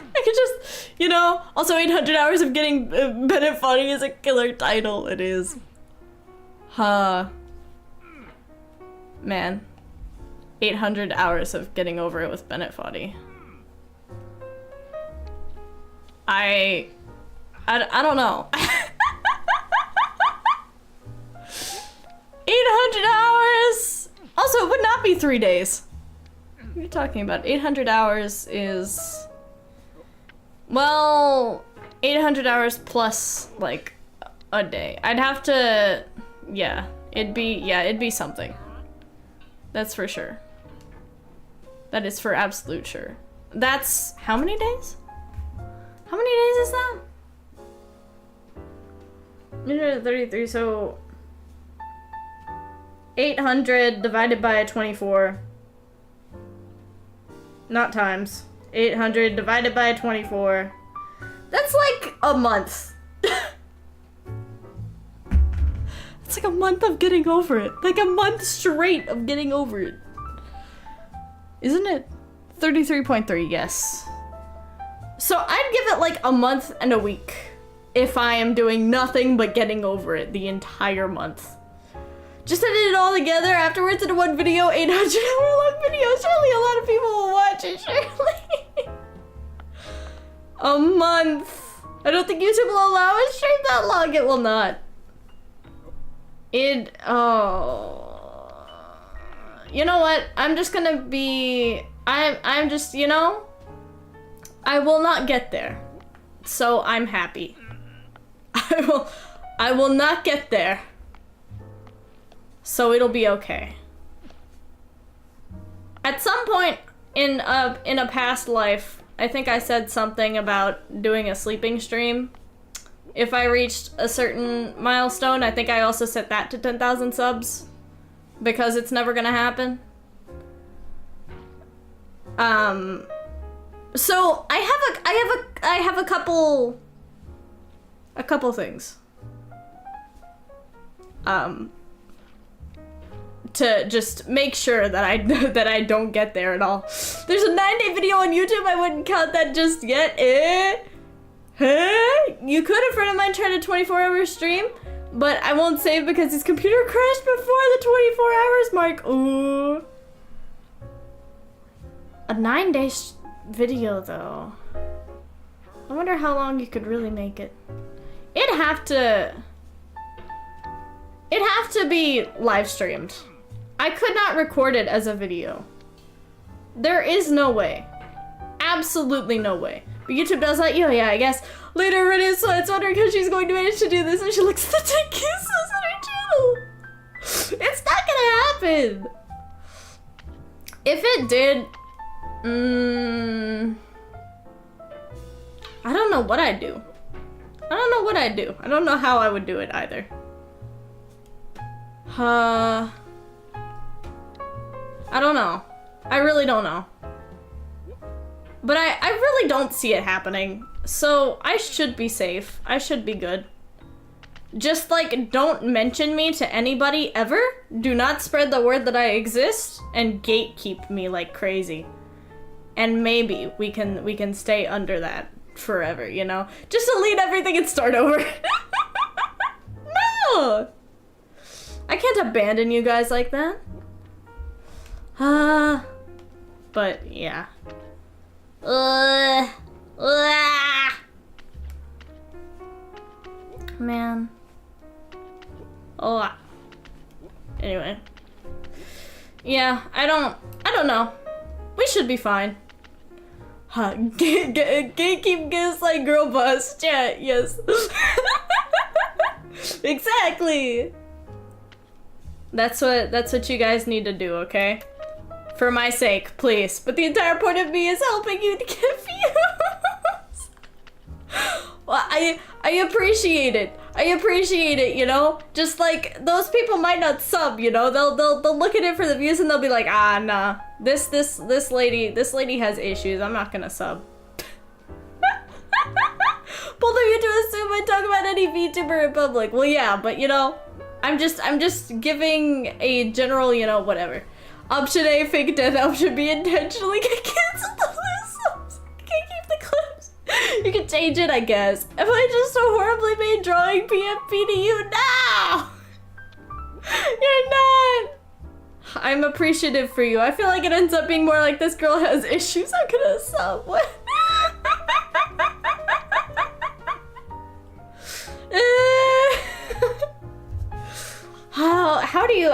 you know, also 800 hours of getting Bennett Funny is a killer title. It is. Man. 800 hours of getting over it with Bennett Foddy. I don't know. 800 hours! Also, it would not be 3 days. What are you talking about? 800 hours is... Well, 800 hours plus, like, a day. I'd have to... Yeah, it'd be something. That's for sure. That is for absolute sure. That's... How many days? How many days is that? 133, so 800 divided by 24. Not times. 800 divided by 24. That's like a month. It's like a month of getting over it. Like a month straight of getting over it. Isn't it? 33.3, yes. So I'd give it like a month and a week. If I am doing nothing but getting over it the entire month. Just edit it all together afterwards into one video, 800-hour-long video. Surely a lot of people will watch it, surely. A month. I don't think YouTube will allow it stream that long. It will not. You know what? I'm just gonna be... I'm just, you know? I will not get there. So I'm happy. I will not get there. So it'll be okay. At some point in a past life, I think I said something about doing a sleeping stream. If I reached a certain milestone, I think I also set that to 10,000 subs. Because it's never gonna happen. So I have a couple things. To just make sure that I don't get there at all. There's a 9-day video on YouTube. I wouldn't count that just yet. You could. A friend of mine tried a 24-hour stream, but I won't save because his computer crashed before the 24 hours mark. Ooh. A 9-day video though. I wonder how long you could really make it. It'd have to be live streamed. I could not record it as a video. There is no way. Absolutely no way. But YouTube does let you, yeah, I guess. Later, Renee Sweat's wondering how she's going to manage to do this, and she looks at the 10 kisses on her channel. It's not gonna happen. If it did, I don't know what I'd do. I don't know how I would do it either. I don't know. I really don't know. But I really don't see it happening. So I should be safe. I should be good. Just like, don't mention me to anybody ever. Do not spread the word that I exist and gatekeep me like crazy. And maybe we can stay under that forever, you know? Just delete everything and start over. No! I can't abandon you guys like that. But yeah. Man. Anyway. Yeah, I don't know. We should be fine. Gatekeep gaslight girl boss chat, yes. Exactly. That's what you guys need to do, okay? For my sake, please. But the entire point of me is helping you to get views. Well, I appreciate it. I appreciate it, you know? Just like those people might not sub, you know? They'll look at it for the views and they'll be like, ah, nah. This lady has issues. I'm not gonna sub. Both of you to assume I talk about any VTuber in public. Well, yeah, but you know, I'm just giving a general, you know, whatever. Option A, fake death. Option B, intentionally get canceled to lose subs. Can't keep the clips. You can change it, I guess. Am I just so horribly made drawing PFP to you? No! You're not! I'm appreciative for you. I feel like it ends up being more like this girl has issues. I'm gonna sub. What?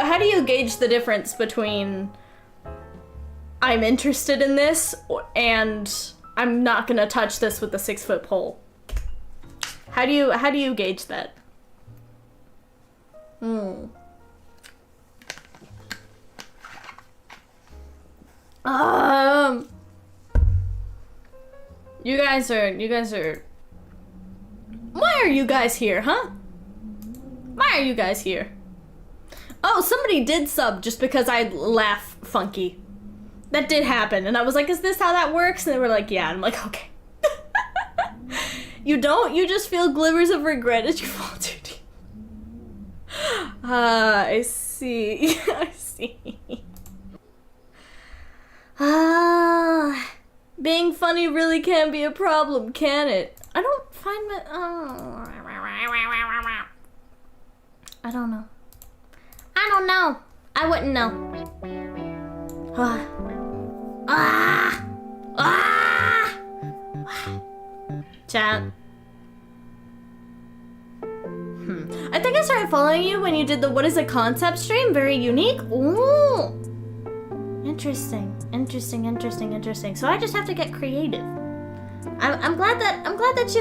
How do you gauge the difference between I'm interested in this and I'm not gonna touch this with a 6-foot pole? How do you gauge that? You guys are why are you guys here, huh? Why are you guys here? Oh, somebody did sub just because I laugh funky. That did happen, and I was like, is this how that works? And they were like, yeah, and I'm like, okay. You don't? You just feel glimmers of regret as you fall too deep. I see. I see. Being funny really can be a problem, can it? I don't find my... I don't know. I don't know. I wouldn't know. Chat. I think I started following you when you did the what is a concept stream. Very unique. Ooh. Interesting. So I just have to get creative. I'm glad that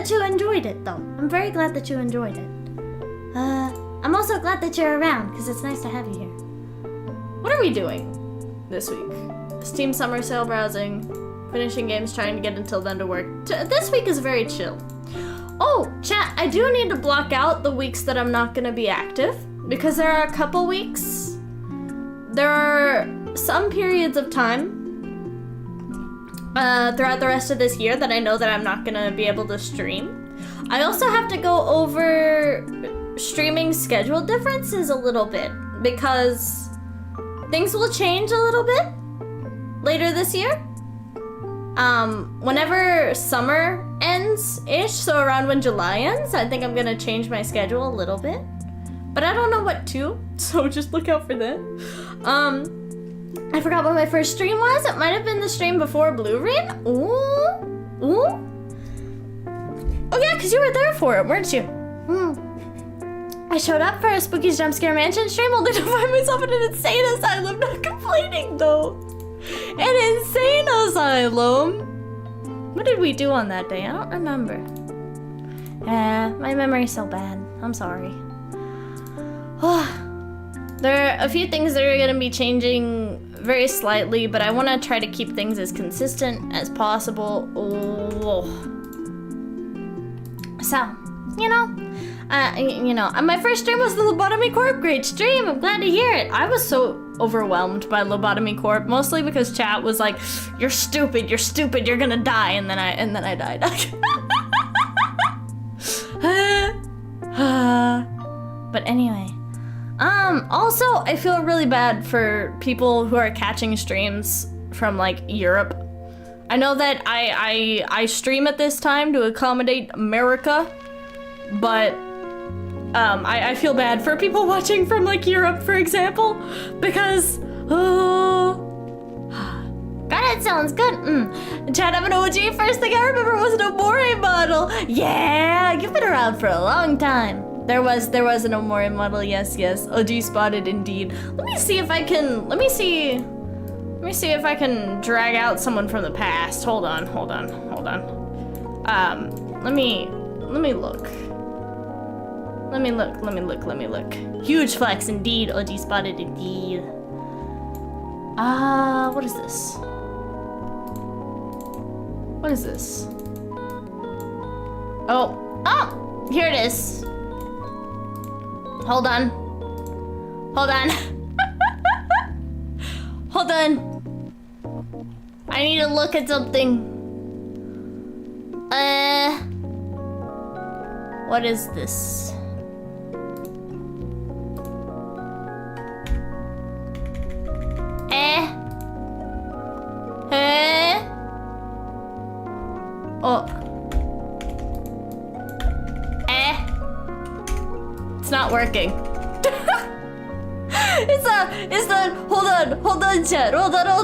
you enjoyed it though. I'm very glad that you enjoyed it. I'm also glad that you're around because it's nice to have you here. What are we doing this week? Steam summer sale browsing, finishing games, trying to get until then to work. This week is very chill. Oh, chat, I do need to block out the weeks that I'm not gonna be active because there are a couple weeks. There are some periods of time throughout the rest of this year that I know that I'm not gonna be able to stream. I also have to go over streaming schedule differences a little bit because things will change a little bit later this year. Whenever summer ends-ish, so around when July ends, I think I'm gonna change my schedule a little bit. But I don't know what to, so just look out for that. I forgot what my first stream was. It might have been the stream before Blue Rain. Ooh. Oh yeah, because you were there for it, weren't you? I showed up for a Spooky's Jump Scare Mansion stream only to find myself in an insane asylum. Not complaining though. An insane asylum? What did we do on that day? I don't remember. My memory's so bad. I'm sorry. There are a few things that are going to be changing very slightly, but I want to try to keep things as consistent as possible. So, my first stream was the Lobotomy Corp. Great stream. I'm glad to hear it. I was so overwhelmed by Lobotomy Corp, mostly because chat was like, "You're stupid. You're gonna die," and then I died. But anyway, also I feel really bad for people who are catching streams from like Europe. I know that I stream at this time to accommodate America, but I feel bad for people watching from like Europe, for example, because God, it sounds good. Chat, I'm an OG. First thing I remember was an Omori model. Yeah, you've been around for a long time. There was an Omori model. Yes. OG spotted indeed. Let me see if I can. Let me see Let me see if I can drag out someone from the past. Hold on. Let me look. Let me look. Huge flex indeed. OG spotted indeed. What is this? What is this? Oh, here it is. Hold on. Hold on. I need to look at something. What is this? Oh. It's not working. It's not, hold on, chat. Hold on.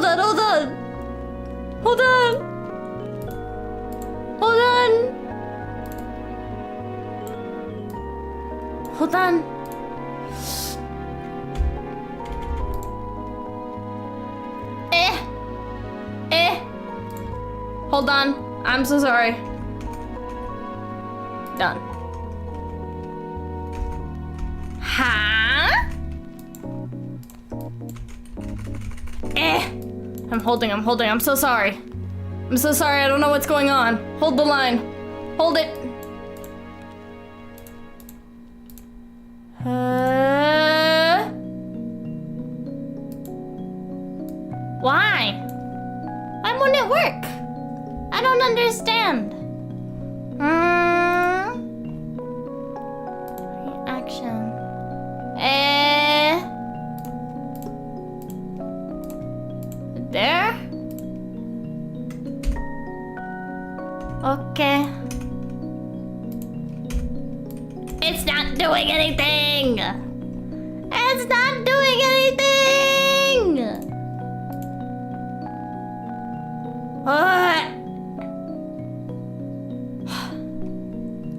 Hold on. I'm so sorry. Done. Huh? I'm holding. I'm so sorry. I don't know what's going on. Hold the line. Hold it. Why? Why wouldn't it work? I don't understand. Reaction. There? Okay. It's not doing anything! It's not doing anything!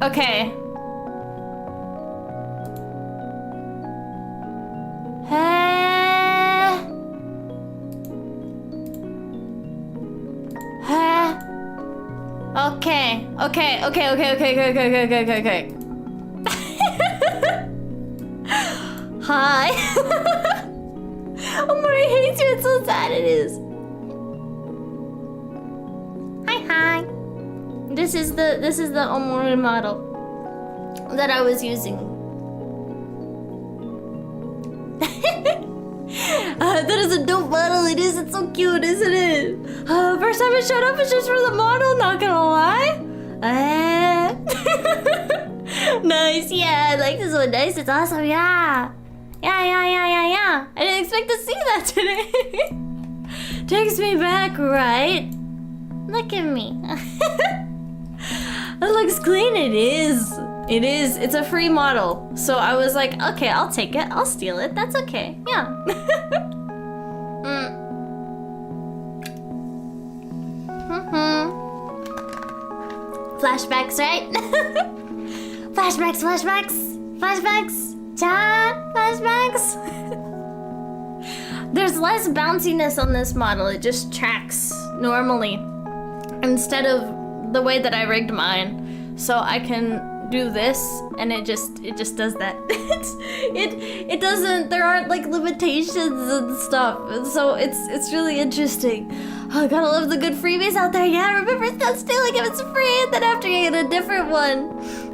Okay. Okay. Hi. Omori hates you. It's so sad. It is. Hi. This is the Omori model that I was using. That is a dope model. It is. It's so cute, isn't it? First time it showed up was just for the model. Not gonna lie. Nice. Yeah, I like this one. Nice. It's awesome. Yeah. I didn't expect to see that today. Takes me back, right? Look at me. It looks clean. It is. It's a free model. So I was like, okay, I'll take it. I'll steal it. That's okay. Yeah. Flashbacks, right? Flashbacks. Chat, flashbacks. There's less bounciness on this model. It just tracks normally instead of the way that I rigged mine. So I can do this and it just does that. it doesn't, there aren't like limitations and stuff. So it's really interesting. Oh, I gotta love the good freebies out there. Yeah, remember stop stealing if it's free, and then after you get a different one.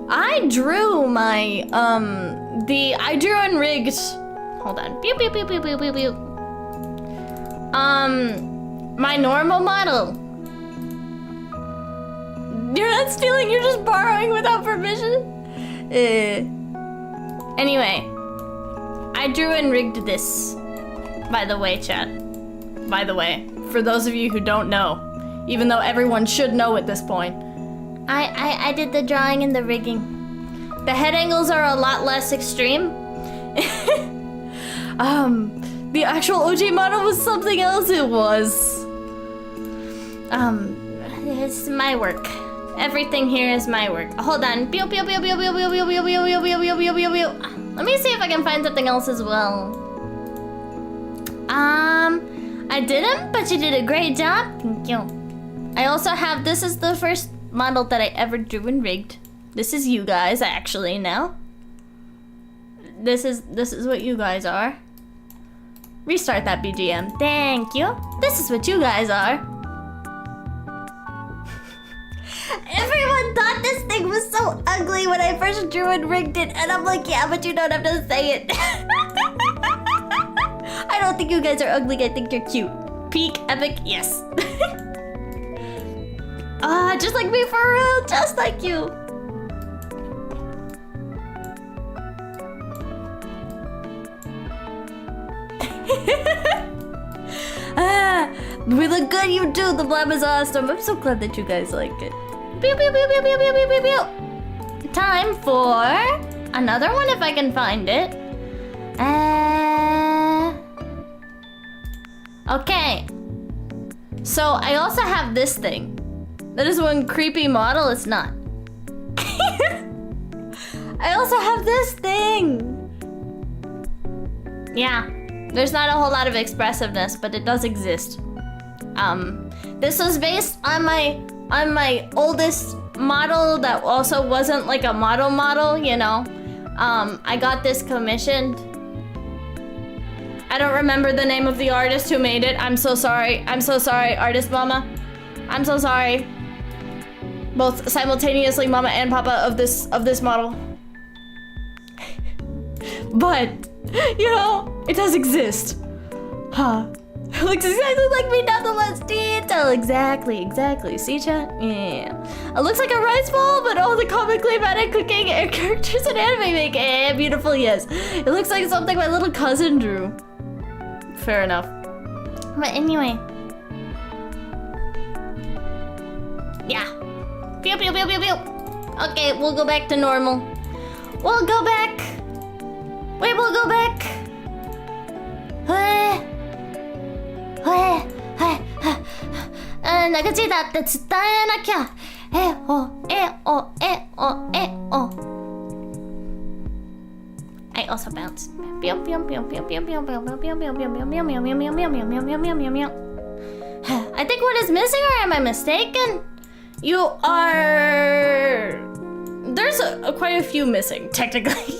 I drew my I drew and rigged. Hold on. Pew. My normal model. You're not stealing, you're just borrowing without permission. Anyway, I drew and rigged this. By the way, chat. By the way, for those of you who don't know, even though everyone should know at this point, I did the drawing and the rigging. The head angles are a lot less extreme. The actual OG model was something else. It was. It's my work. Everything here is my work. Hold on. Let me see if I can find something else as well. I I didn't, but you did a great job. Thank you. I also have, this is the first model that I ever drew and rigged. This is you guys, actually, now. This is what you guys are. Restart that BGM. Thank you. This is what you guys are. Everyone thought this thing was so ugly when I first drew and rigged it, and I'm like, yeah, but you don't have to say it. I don't think you guys are ugly, I think you're cute. Peak, epic, yes. Just like me for real, just like you. We look good, you do. The blab is awesome. I'm so glad that you guys like it. Pew, pew, pew, pew, pew, pew, pew, pew, pew. Time for another one if I can find it. Okay. So I also have this thing. That is one creepy model. It's not. I also have this thing. Yeah. There's not a whole lot of expressiveness, but it does exist. This was based on my oldest model that also wasn't like a model, you know. I got this commissioned. I don't remember the name of the artist who made it. I'm so sorry. I'm so sorry, artist mama. I'm so sorry. Both simultaneously mama and papa of this model. But, you know, it does exist. Huh. It looks exactly like me nonetheless. Detail. Exactly. See, chat? Yeah. It looks like a rice bowl, but all the comically meta cooking and characters in anime make it beautiful, yes. It looks like something my little cousin drew. Fair enough. But anyway. Yeah. Pew, pew, pew, pew, pew. Okay, we'll go back to normal. We'll go back. Wait, we'll go back. I also bounce. I think what is missing, or am I mistaken? You are... There's quite a few missing, technically.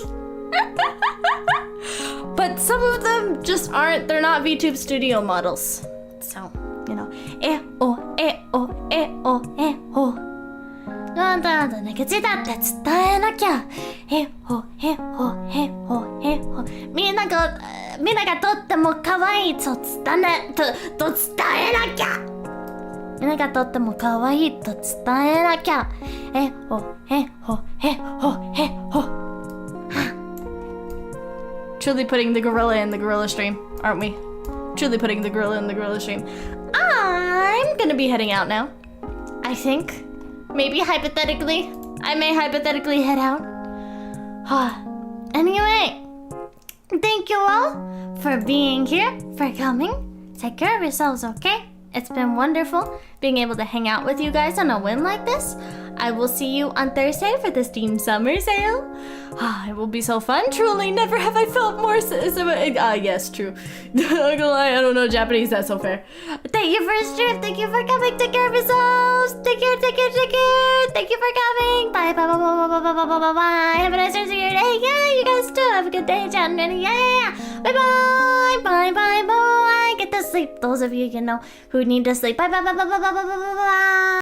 But some of them just aren't, they're not VTube Studio models. So, you know. Truly putting the gorilla in the gorilla stream, aren't we? Truly putting the gorilla in the gorilla stream. I'm gonna be heading out now. I think. Maybe hypothetically. I may hypothetically head out. Anyway. Thank you all for being here, for coming. Take care of yourselves, okay? It's been wonderful being able to hang out with you guys on a whim like this. I will see you on Thursday for the Steam Summer Sale. It will be so fun. Truly, never have I felt more yes, true. Not gonna lie, I don't know Japanese, that's so fair. Thank you for stream. Thank you for coming. Take care of yourselves. Take care. Thank you for coming. Bye. Have a nice rest of your day. Yeah, you guys too. Have a good day, chat. Yeah. Bye. Get to sleep. Those of you, who need to sleep. Bye.